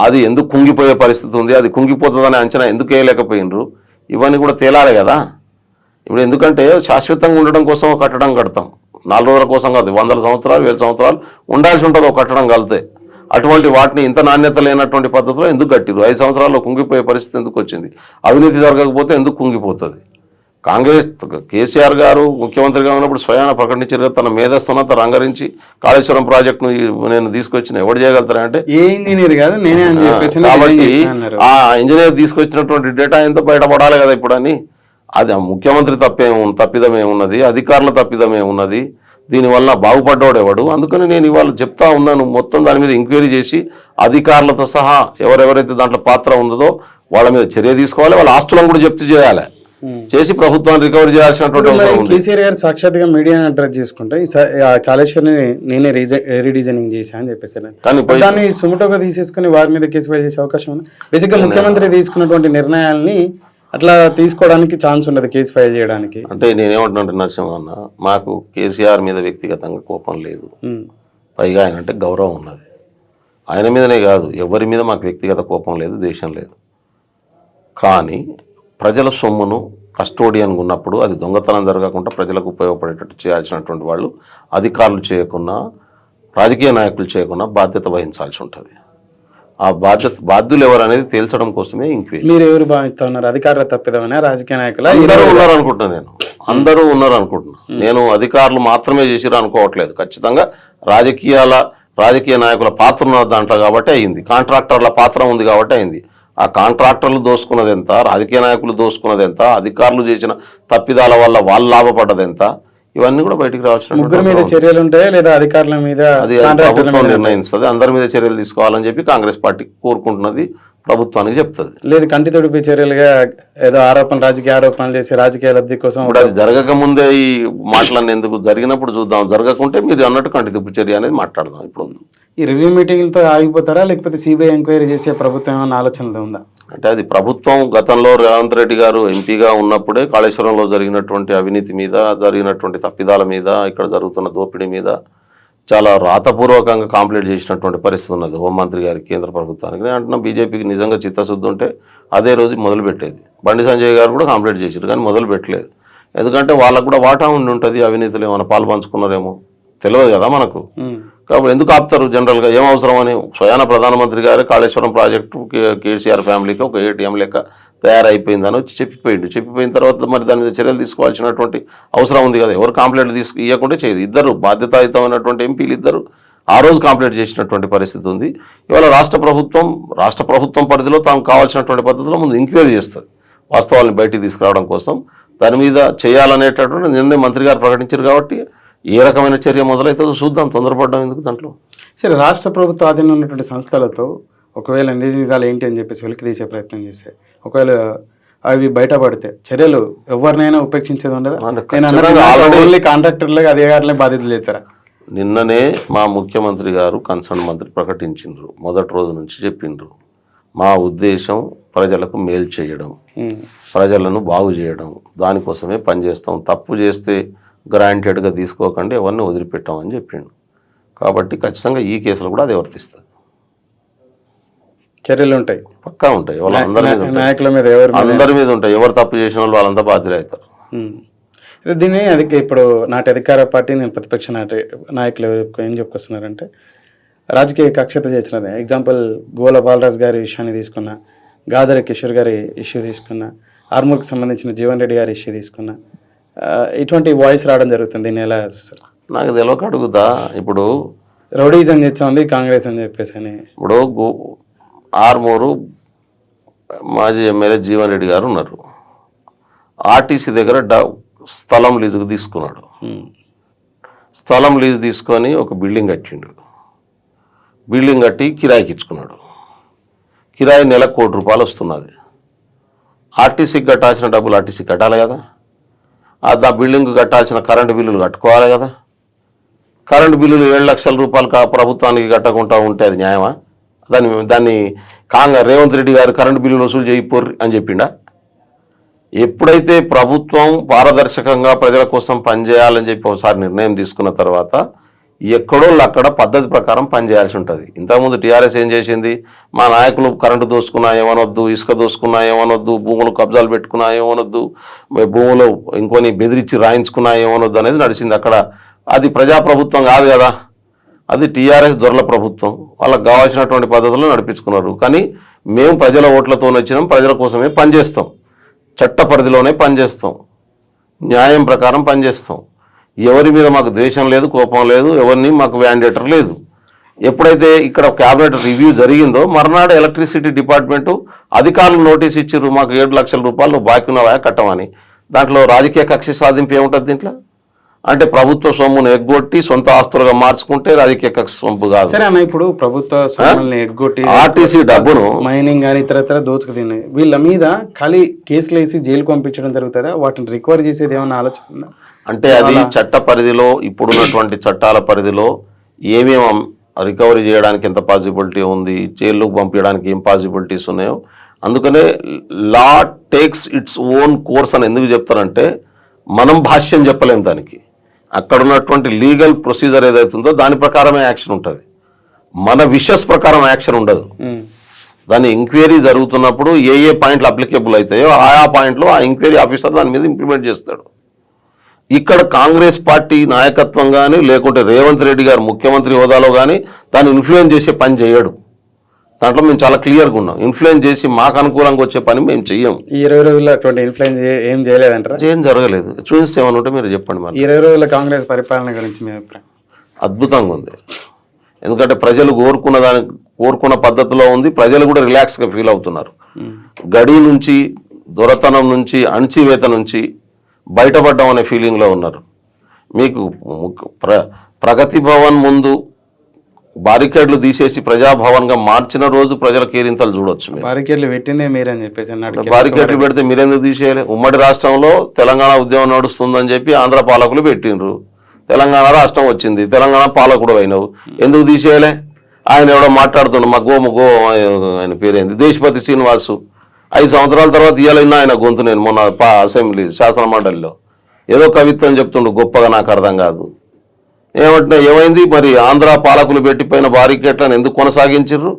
Speaker 2: అది ఎందుకు కుంగిపోయే పరిస్థితి ఉంది, అది కుంగిపోతుందనే అంచనా ఎందుకు వేయలేకపోయినరు, ఇవన్నీ కూడా తేలాలి కదా. ఇప్పుడు ఎందుకంటే శాశ్వతంగా ఉండడం కోసం ఒక కట్టడం కడతాం, 4 రోజుల కోసం కాదు, 100 సంవత్సరాలు 1000 సంవత్సరాలు ఉండాల్సి ఉంటుంది ఒక కట్టడం కలితే. అటువంటి వాటిని ఇంత నాణ్యత లేనటువంటి పద్ధతిలో ఎందుకు కట్టిరు, 5 సంవత్సరాల్లో కుంగిపోయే పరిస్థితి ఎందుకు వచ్చింది, అవినీతి జరగకపోతే ఎందుకు కుంగిపోతుంది. కాంగ్రెస్ కేసీఆర్ గారు ముఖ్యమంత్రిగా ఉన్నప్పుడు స్వయాన ప్రకటించారు, తన మేధస్సునంతా రంగరించి కాళేశ్వరం ప్రాజెక్టును నేను తీసుకొచ్చిన ఎవరు చేయగలుగుతారా అంటే
Speaker 1: ఏ ఇంజనీర్ కాదు నేనే అని చెప్పేసి.
Speaker 2: కాబట్టి ఆ ఇంజనీర్ తీసుకొచ్చినటువంటి డేటా ఎంతో బయటపడాలి కదా ఇప్పుడు అని. అది ముఖ్యమంత్రి తప్పిదమేమున్నది, అధికారుల తప్పిదమేమున్నది, దీనివల్ల బాగుపడ్డాడు ఎవడు. అందుకని నేను ఇవాళ చెప్తా ఉన్నాను, మొత్తం దాని మీద ఎంక్వైరీ చేసి అధికారులతో సహా ఎవరెవరైతే దాంట్లో పాత్ర ఉందో వాళ్ళ మీద చర్య తీసుకోవాలి, వాళ్ళ ఆస్తులను కూడా జప్తు చేయాలి, చేసి ప్రభుత్వాన్ని రికవరీ చేయాల్సినటువంటి.
Speaker 1: కేసీఆర్ గారు సాక్షాత్గా మీడియాని అడ్రస్ చేసుకుంటే కాళేశ్వరిని నేనే రీడిజైనింగ్ చేశా అని చెప్పేసి, కానీ దాన్ని సుమటోగా తీసేసుకుని వారి మీద కేసు ఫైల్ చేసే అవకాశం ఉంది. బేసిక్గా ముఖ్యమంత్రి తీసుకున్నటువంటి నిర్ణయాల్ని అట్లా తీసుకోవడానికి ఛాన్స్ ఉండదు కేసు ఫైల్ చేయడానికి.
Speaker 2: అంటే నేనేమంటున్నా నరసింహ అన్న, మాకు కేసీఆర్ మీద వ్యక్తిగతంగా కోపం లేదు, పైగా ఆయన అంటే గౌరవం ఉన్నది. ఆయన మీదనే కాదు ఎవరి మీద మాకు వ్యక్తిగత కోపం లేదు, ద్వేషం లేదు. కానీ ప్రజల సొమ్మును కస్టోడియన్గా ఉన్నప్పుడు అది దొంగతనం జరగకుండా ప్రజలకు ఉపయోగపడేటట్టు చేయాల్సినటువంటి వాళ్ళు అధికారులు చేయకుండా, రాజకీయ నాయకులు చేయకుండా బాధ్యత వహించాల్సి ఉంటుంది. ఆ బాధ్యులు ఎవరు అనేది తేల్చడం కోసమే ఎంక్వైరీ.
Speaker 1: మీరు ఎవరు భావిస్తున్నారు, అధికారుల తప్పిదమనే రాజకీయ నాయకులు
Speaker 2: అందరూ ఉన్నారు అనుకుంటున్నా, అందరూ ఉన్నారు అనుకుంటున్నా. నేను అధికారులు మాత్రమే చేసిరు అనుకోవట్లేదు. ఖచ్చితంగా రాజకీయ నాయకుల పాత్ర ఉన్న దాంట్లో కాబట్టి అయింది, కాంట్రాక్టర్ల పాత్ర ఉంది కాబట్టి అయింది. ఆ కాంట్రాక్టర్లు దోసుకున్నది ఎంత, రాజకీయ నాయకులు దోసుకున్నది ఎంత, అధికారులు చేసిన తప్పిదాల వల్ల వాళ్ళు లాభపడ్డది ఎంత, ఇవన్నీ కూడా బయటికి రావాల్సిన.
Speaker 1: ముగ్గురు మీద చర్యలు ఉంటాయి లేదా అధికారుల మీద
Speaker 2: అది ప్రభుత్వం నిర్ణయిస్తుంది. అందరి మీద చర్యలు తీసుకోవాలని చెప్పి కాంగ్రెస్ పార్టీ కోరుకుంటున్నది, ప్రభుత్వానికి చెప్తుంది.
Speaker 1: లేదు కంటి తొడిపి చర్యలుగా ఏదో రాజకీయ ఆరోపణలు చేసి రాజకీయ లబ్ధి కోసం.
Speaker 2: ఇప్పుడు అది జరగక ముందే ఈ మాటలన్నీ ఎందుకు, జరిగినప్పుడు చూద్దాం, జరగకుంటే మీరు అన్నట్టు కంటి తొడిపి చర్య అనేది మాట్లాడదాం. ఇప్పుడు
Speaker 1: ఈ రివ్యూ మీటింగ్లతో ఆగిపోతారా లేకపోతే సిబిఐ ఎంక్వైరీ చేసే ప్రభుత్వం ఏమైనా ఆలోచనలు ఉందా?
Speaker 2: అంటే అది ప్రభుత్వం గతంలో రేవంత్ రెడ్డి గారు ఎంపీగా ఉన్నప్పుడే కాళేశ్వరంలో జరిగినటువంటి అవినీతి మీద, జరిగినటువంటి తప్పిదాల మీద, ఇక్కడ జరుగుతున్న దోపిడీ మీద చాలా రాతపూర్వకంగా కంప్లైంట్ చేసినటువంటి పరిస్థితి ఉన్నది హోంమంత్రి గారికి, కేంద్ర ప్రభుత్వానికి. నేను అంటున్నా బీజేపీకి నిజంగా చిత్తశుద్ధి ఉంటే అదే రోజు మొదలుపెట్టేది. బండి సంజయ్ గారు కూడా కంప్లైంట్ చేశారు కానీ మొదలు పెట్టలేదు. ఎందుకంటే వాళ్ళకు కూడా వాటా ఉండి ఉంటుంది, అవినీతిలో ఏమైనా పాలు పంచుకున్నారేమో తెలియదు కదా మనకు. కాబట్టి ఎందుకు ఆపుతారు జనరల్గా, ఏం అవసరం అని. స్వయాన ప్రధానమంత్రి గారు కాళేశ్వరం ప్రాజెక్టు కేసీఆర్ ఫ్యామిలీకి ఒక ఏటీఎం లెక్క తయారైపోయిందని వచ్చి చెప్పిపోయిన తర్వాత మరి దాని మీద చర్యలు తీసుకోవాల్సినటువంటి అవసరం ఉంది కదా. ఎవరు కంప్లైంట్ ఇవ్వకుండా చేయదు. ఇద్దరు బాధ్యతాయుతమైనటువంటి ఎంపీలు ఇద్దరు ఆ రోజు కంప్లైంట్ చేసినటువంటి పరిస్థితి ఉంది. ఇవాళ రాష్ట్ర ప్రభుత్వం పరిధిలో తాము కావాల్సినటువంటి పద్ధతిలో ముందు ఎంక్వైరీ చేస్తుంది, వాస్తవాలను బయటికి తీసుకురావడం కోసం. దాని మీద చేయాలనేటటువంటి నిర్ణయం మంత్రి గారు ప్రకటించారు కాబట్టి ఏ రకమైన చర్య మొదలైతుందో చూద్దాం, తొందరపడ్డాం ఎందుకు దాంట్లో.
Speaker 1: సరే, రాష్ట్ర ప్రభుత్వ ఆధీనంలో ఉన్నటువంటి సంస్థలతో ఒకవేళ నిజాలు ఏంటి అని చెప్పేసి వెలికి తీసే ప్రయత్నం చేస్తే, ఒకవేళ అవి బయటపడితే చర్యలు ఎవరినైనా ఉపేక్షించేది ఉండదు. ఓన్లీ కాంట్రాక్టర్లే అధికారులే బాధ్యతలు చేస్తారా?
Speaker 2: నిన్ననే మా ముఖ్యమంత్రి గారు కన్సర్న్ మంత్రి ప్రకటించిండ్రు, మొదటి రోజు నుంచి చెప్పిండ్రు, మా ఉద్దేశం ప్రజలకు మేలు చేయడం, ప్రజలను బాగు చేయడం, దానికోసమే పనిచేస్తాం, తప్పు చేస్తే గ్రాంటెడ్గా తీసుకోకండి, ఎవరిని వదిలిపెట్టామని చెప్పిండు. కాబట్టి ఖచ్చితంగా ఈ కేసులు కూడా అది వర్తిస్తుంది,
Speaker 1: చర్యలు ఉంటాయి,
Speaker 2: పక్కా ఉంటాయి.
Speaker 1: నాయకుల మీద
Speaker 2: అందరి మీద ఉంటాయి. ఎవరు తప్పు చేసిన వాళ్ళు వాళ్ళంతా బాధ్యులు అవుతారు.
Speaker 1: దీన్ని ఇప్పుడు నాటి అధికార పార్టీ, నేను ప్రతిపక్ష నాయకులు ఏం చెప్పుకొస్తున్నారంటే రాజకీయ కక్షత చేసినది. ఎగ్జాంపుల్ గోల బాలరాజు గారి విషయాన్ని తీసుకున్నా, గాదరి కిషోర్ గారి ఇష్యూ తీసుకున్నా, ఆర్మూర్కి సంబంధించిన జీవన్ రెడ్డి గారి ఇష్యూ తీసుకున్నా, ఇటువంటి వాయిస్ రావడం జరుగుతుంది. దీన్ని ఎలా చూస్తారు?
Speaker 2: నాకు తెలియక అడుగుతా. ఇప్పుడు
Speaker 1: రౌడీజం చేస్తుంది కాంగ్రెస్ అని చెప్పేసి అని.
Speaker 2: ఇప్పుడు ఆర్మూరు మాజీ ఎమ్మెల్యే జీవన్ రెడ్డి గారు ఉన్నారు. ఆర్టీసీ దగ్గర స్థలం లీజుకు తీసుకున్నాడు. స్థలం లీజు తీసుకొని ఒక బిల్డింగ్ కట్టిండు. బిల్డింగ్ కట్టి కిరాయికి ఇచ్చుకున్నాడు. కిరాయి నెలకు ₹1,00,00,000 వస్తున్నది. ఆర్టీసీకి కట్టాల్సిన డబ్బులు ఆర్టీసీకి కట్టాలి కదా. ఆ బిల్డింగ్ కట్టాల్సిన కరెంటు బిల్లులు కట్టుకోవాలి కదా. కరెంటు బిల్లులు ₹7,00,000 ప్రభుత్వానికి కట్టకుండా ఉంటే అది న్యాయమా? దాన్ని రేవంత్ రెడ్డి గారు కరెంటు బిల్లులు వసూలు చేయిపోర్రి అని చెప్పిండా? ఎప్పుడైతే ప్రభుత్వం పారదర్శకంగా ప్రజల కోసం పనిచేయాలని చెప్పి ఒకసారి నిర్ణయం తీసుకున్న తర్వాత ఎక్కడో అక్కడ పద్ధతి ప్రకారం పనిచేయాల్సి ఉంటుంది. ఇంతకుముందు టీఆర్ఎస్ ఏం చేసింది, మా నాయకులు కరెంటు దోసుకున్నా ఏమనొద్దు, ఇసుక దోసుకున్నా ఏమనొద్దు, భూములు కబ్జాలు పెట్టుకున్నా ఏమనొద్దు, భూములు ఇంకొని బెదిరించి రాయించుకున్నా ఏమనొద్దు అనేది నడిచింది. అక్కడ అది ప్రజాప్రభుత్వం కాదు కదా, అది టీఆర్ఎస్ దొరల ప్రభుత్వం. వాళ్ళకి కావాల్సినటువంటి పద్ధతులు నడిపించుకున్నారు. కానీ మేము ప్రజల ఓట్లతో వచ్చినాం, ప్రజల కోసమే పనిచేస్తాం, చట్ట పరిధిలోనే పనిచేస్తాం, న్యాయం ప్రకారం పనిచేస్తాం. ఎవరి మీద మాకు ద్వేషం లేదు, కోపం లేదు, ఎవరిని మాకు వ్యాండేటర్ లేదు. ఎప్పుడైతే ఇక్కడ క్యాబినెట్ రివ్యూ జరిగిందో మర్నాడు ఎలక్ట్రిసిటీ డిపార్ట్మెంటు అధికారులు నోటీస్ ఇచ్చారు, మాకు ₹7,00,000 బాకీ ఉన్నవా కట్టమని. దాంట్లో రాజకీయ కక్ష సాధింపు ఏముంటుంది దీంట్లో? అంటే ప్రభుత్వ సొమ్మును ఎగ్గొట్టి సొంత ఆస్తులుగా మార్చుకుంటే రాజకీయ కక్ష సొమ్ము కాదు.
Speaker 1: సరే అన్న, ఇప్పుడు ప్రభుత్వ సొమ్ముల్ని ఎగ్గొట్టి
Speaker 2: ఆర్టీసీ డబ్బును
Speaker 1: మైనింగ్ కానీ ఇతర దోచుకు తిన్నాయి, వీళ్ళ మీద ఖాళీ కేసులు వేసి జైలుకు పంపించడం జరుగుతుందా? వాటిని రికవర్ చేసేది ఏమన్నా ఆలోచన ఉందా?
Speaker 2: అంటే అది చట్ట పరిధిలో, ఇప్పుడున్నటువంటి చట్టాల పరిధిలో ఏమేమి రికవరీ చేయడానికి ఎంత పాసిబిలిటీ ఉంది, జైల్లోకి పంపించడానికి ఏం పాసిబిలిటీస్ ఉన్నాయో. అందుకనే లా టేక్స్ ఇట్స్ ఓన్ కోర్స్ అని ఎందుకు చెప్తారంటే, మనం భాష్యం చెప్పలేం దానికి. అక్కడ ఉన్నటువంటి లీగల్ ప్రొసీజర్ ఏదైతుందో దాని ప్రకారమే యాక్షన్ ఉంటుంది. మన విషస్ ప్రకారం యాక్షన్ ఉండదు. దాని ఎంక్వైరీ జరుగుతున్నప్పుడు ఏ పాయింట్లు అప్లికేబుల్ అవుతాయో ఆయా పాయింట్లు ఆ ఎంక్వైరీ ఆఫీసర్ దాని మీద ఇంప్లిమెంట్ చేస్తాడు. ఇక్కడ కాంగ్రెస్ పార్టీ నాయకత్వం కానీ లేకుంటే రేవంత్ రెడ్డి గారు ముఖ్యమంత్రి హోదాలో కానీ దాన్ని ఇన్ఫ్లుయెన్స్ చేసే పని చేయడు. దాంట్లో మేము చాలా క్లియర్గా ఉన్నాం. ఇన్ఫ్లుయెన్స్ చేసి మాకు అనుకూలంగా వచ్చే పని మేము చెయ్యం.
Speaker 1: ఈ 20 రోజుల్లో అటువంటి ఇన్ఫ్లుయెన్స్ ఏం చేయలేదంటారా?
Speaker 2: ఏం జరగలేదు. చూసి ఏమైనా ఉంటే మీరు చెప్పండి. మరి
Speaker 1: 20 రోజుల కాంగ్రెస్ పరిపాలన గురించి మీ అభిప్రాయం?
Speaker 2: అద్భుతంగా ఉంది. ఎందుకంటే ప్రజలు కోరుకున్న పద్ధతిలో ఉంది. ప్రజలు కూడా రిలాక్స్గా ఫీల్ అవుతున్నారు. గడి నుంచి, దొరతనం నుంచి, అణచివేత నుంచి బయటపడ్డం అనే ఫీలింగ్లో ఉన్నారు. మీకు ప్రగతి భవన్ ముందు బారికేడ్లు తీసేసి ప్రజాభవన్గా మార్చిన రోజు ప్రజల కేరింతలు చూడొచ్చు.
Speaker 1: బారికేడ్లు పెట్టిందే మీరని చెప్పేసి
Speaker 2: బారికేడ్లు పెడితే మీరెందుకు తీసేయాలి? ఉమ్మడి రాష్ట్రంలో తెలంగాణ ఉద్యమం నడుస్తుందని చెప్పి ఆంధ్ర పాలకులు పెట్టిండ్రు. తెలంగాణ రాష్ట్రం వచ్చింది, తెలంగాణ పాలకుడు అయినవు, ఎందుకు తీసేయలే? ఆయన ఎవడో మాట్లాడుతుండు, మా గో ఆయన పేరేంది, దేశపతి శ్రీనివాసు. 5 సంవత్సరాల తర్వాత ఇయ్యాలన్నా ఆయన గొంతు నేను మొన్న అసెంబ్లీ శాసన మండలిలో ఏదో కవిత్వం చెప్తుండు, గొప్పగా నాకు అర్థం కాదు. ఏమైంది మరి? ఆంధ్ర పాలకులు పెట్టిపోయిన బారికేట్లను ఎందుకు కొనసాగించారు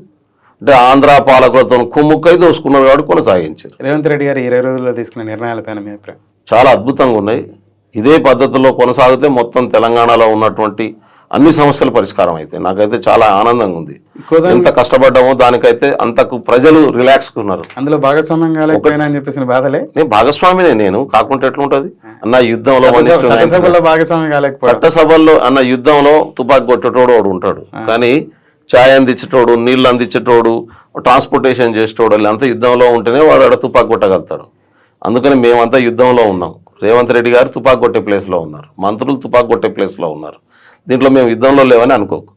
Speaker 2: అంటే ఆంధ్ర పాలకులతో కుమ్ముక్కై దోసుకున్నారు కాబట్టి కొనసాగించారు.
Speaker 1: రేవంత్ రెడ్డి గారు 20 రోజుల్లో తీసుకున్న నిర్ణయాలపైన మీ అభిప్రాయం?
Speaker 2: చాలా అద్భుతంగా ఉన్నాయి. ఇదే పద్ధతిలో కొనసాగితే మొత్తం తెలంగాణలో ఉన్నటువంటి అన్ని సమస్యలు పరిష్కారం అయితే నాకైతే చాలా ఆనందంగా ఉంది. ఎంత కష్టపడ్డామో దానికైతే అంతకు ప్రజలు రిలాక్స్ ఉన్నారు.
Speaker 1: అందులో భాగస్వామ్యం కాలేకపోయినా అని చెప్పేసి బాధలే.
Speaker 2: నేను భాగస్వామినే. నేను కాకుంటే ఎట్లుంటది అన్న? యుద్ధంలో చట్టసభల్లో అన్న యుద్ధంలో తుపాకీ కొట్టేటోడు వాడు ఉంటాడు, కానీ ఛాయ్ అందించేటోడు, నీళ్ళు అందించేటోడు, ట్రాన్స్పోర్టేషన్ చేసేటోడు అంతా యుద్ధంలో ఉంటేనే వాడు ఆడ తుపాకీ కొట్టగలుగుతాడు. అందుకని మేమంతా యుద్ధంలో ఉన్నాం. రేవంత్ రెడ్డి గారు తుపాకీ కొట్టే ప్లేస్లో ఉన్నారు, మంత్రులు తుపాకీ కొట్టే ప్లేస్లో ఉన్నారు. దీంట్లో మేము యుద్ధంలో లేవని అనుకోకు.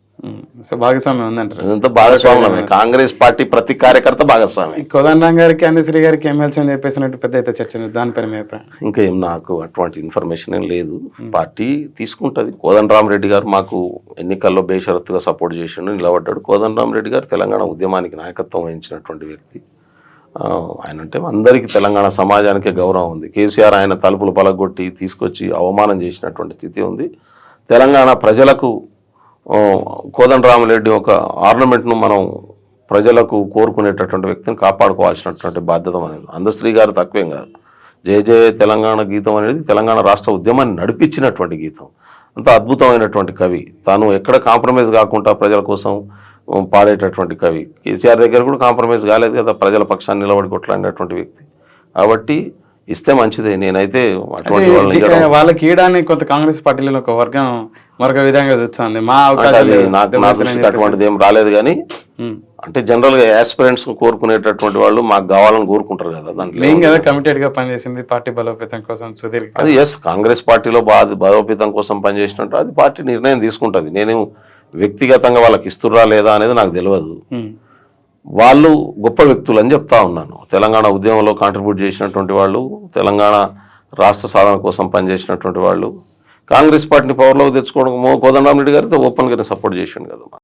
Speaker 1: సో భాగస్వామ్యం ఉందంటారు?
Speaker 2: ఇదంతా భాగస్వామ్యమే. కాంగ్రెస్ పార్టీ ప్రతి కార్యకర్త భాగస్వామి.
Speaker 1: కోదండరాం గారికి, అందశ్రీ గారికి ఎమ్మెల్సీ అని చెప్పేసినట్టు పెద్ద అయితే చర్చ, దానిపైన మీ అభిప్రాయం?
Speaker 2: ఇంకా ఏం నాకు అటువంటి ఇన్ఫర్మేషన్ ఏం లేదు. పార్టీ తీసుకుంటుంది. కోదండరాం రెడ్డి గారు మాకు ఎన్నికల్లో బేషరత్తుగా సపోర్ట్ చేసిండు, నిలబడ్డాడు. కోదండరాం రెడ్డి గారు తెలంగాణ ఉద్యమానికి నాయకత్వం వహించినటువంటి వ్యక్తి. ఆయన అంటే అందరికీ తెలంగాణ సమాజానికే గౌరవం ఉంది. కేసీఆర్ ఆయన తలుపులు పలగొట్టి తీసుకొచ్చి అవమానం చేసినటువంటి స్థితి ఉంది. తెలంగాణ ప్రజలకు కోదండరామిరెడ్డి ఒక ఆర్నమెంట్ను మనం ప్రజలకు కోరుకునేటటువంటి వ్యక్తిని కాపాడుకోవాల్సినటువంటి బాధ్యత అనేది. అందశ్రీ గారు తక్కువేం కాదు. జయ జయ తెలంగాణ గీతం అనేది తెలంగాణ రాష్ట్ర ఉద్యమాన్ని నడిపించినటువంటి గీతం. అంత అద్భుతమైనటువంటి కవి. తాను ఎక్కడ కాంప్రమైజ్ కాకుండా ప్రజల కోసం పాడేటటువంటి కవి. కేసీఆర్ దగ్గర కూడా కాంప్రమైజ్ కాలేదు కదా, ప్రజల పక్షాన్ని నిలబడి కొట్లాడినటువంటి వ్యక్తి. కాబట్టి ఇస్తే మంచిదే. నేనైతే
Speaker 1: అంటే
Speaker 2: అటువంటి వాళ్ళని ఇవ్వడం
Speaker 1: వాళ్ళకి ఇయడానికి కొంత కాంగ్రెస్ పార్టీలో ఒక వర్గం మరొక విధంగా చూస్తుంది. మా
Speaker 2: అంటే
Speaker 1: అవకాశాలు
Speaker 2: అది నా
Speaker 1: దెబ్బతిన్నాయని
Speaker 2: దృష్టికి
Speaker 1: చెప్పేసి.
Speaker 2: అటువంటిది ఏం రాలేదు. కానీ
Speaker 1: ఉమ్.
Speaker 2: అంటే జనరల్గా యాస్పిరెంట్స్ కోరుకునేటటువంటి వాళ్ళు మాకు కావాలని కోరుకుంటారు కదా. దాంట్లో
Speaker 1: మేము కదా కమిటెడ్ గా పనిచేసింది పార్టీ బలోపేతం కోసం సుదీర్ఘ.
Speaker 2: అది ఎస్, కాంగ్రెస్ పార్టీలో బలోపేతం కోసం పనిచేసినట్టు అది పార్టీ నిర్ణయం తీసుకుంటుంది. నేను వ్యక్తిగతంగా వాళ్ళకి ఇస్తుర్రా లేదా అనేది నాకు తెలియదు.
Speaker 1: ఉమ్.
Speaker 2: వాళ్ళు గొప్ప వ్యక్తులు అని చెప్తా ఉన్నాను. తెలంగాణ ఉద్యమంలో కాంట్రిబ్యూట్ చేసినటువంటి వాళ్ళు, తెలంగాణ రాష్ట్ర సాధన కోసం పనిచేసినటువంటి వాళ్ళు, కాంగ్రెస్ పార్టీని పవర్లోకి తెచ్చుకోవడం కోదండరామ్ రెడ్డి గారితో ఓపెన్గానే సపోర్ట్ చేసిండు కదా.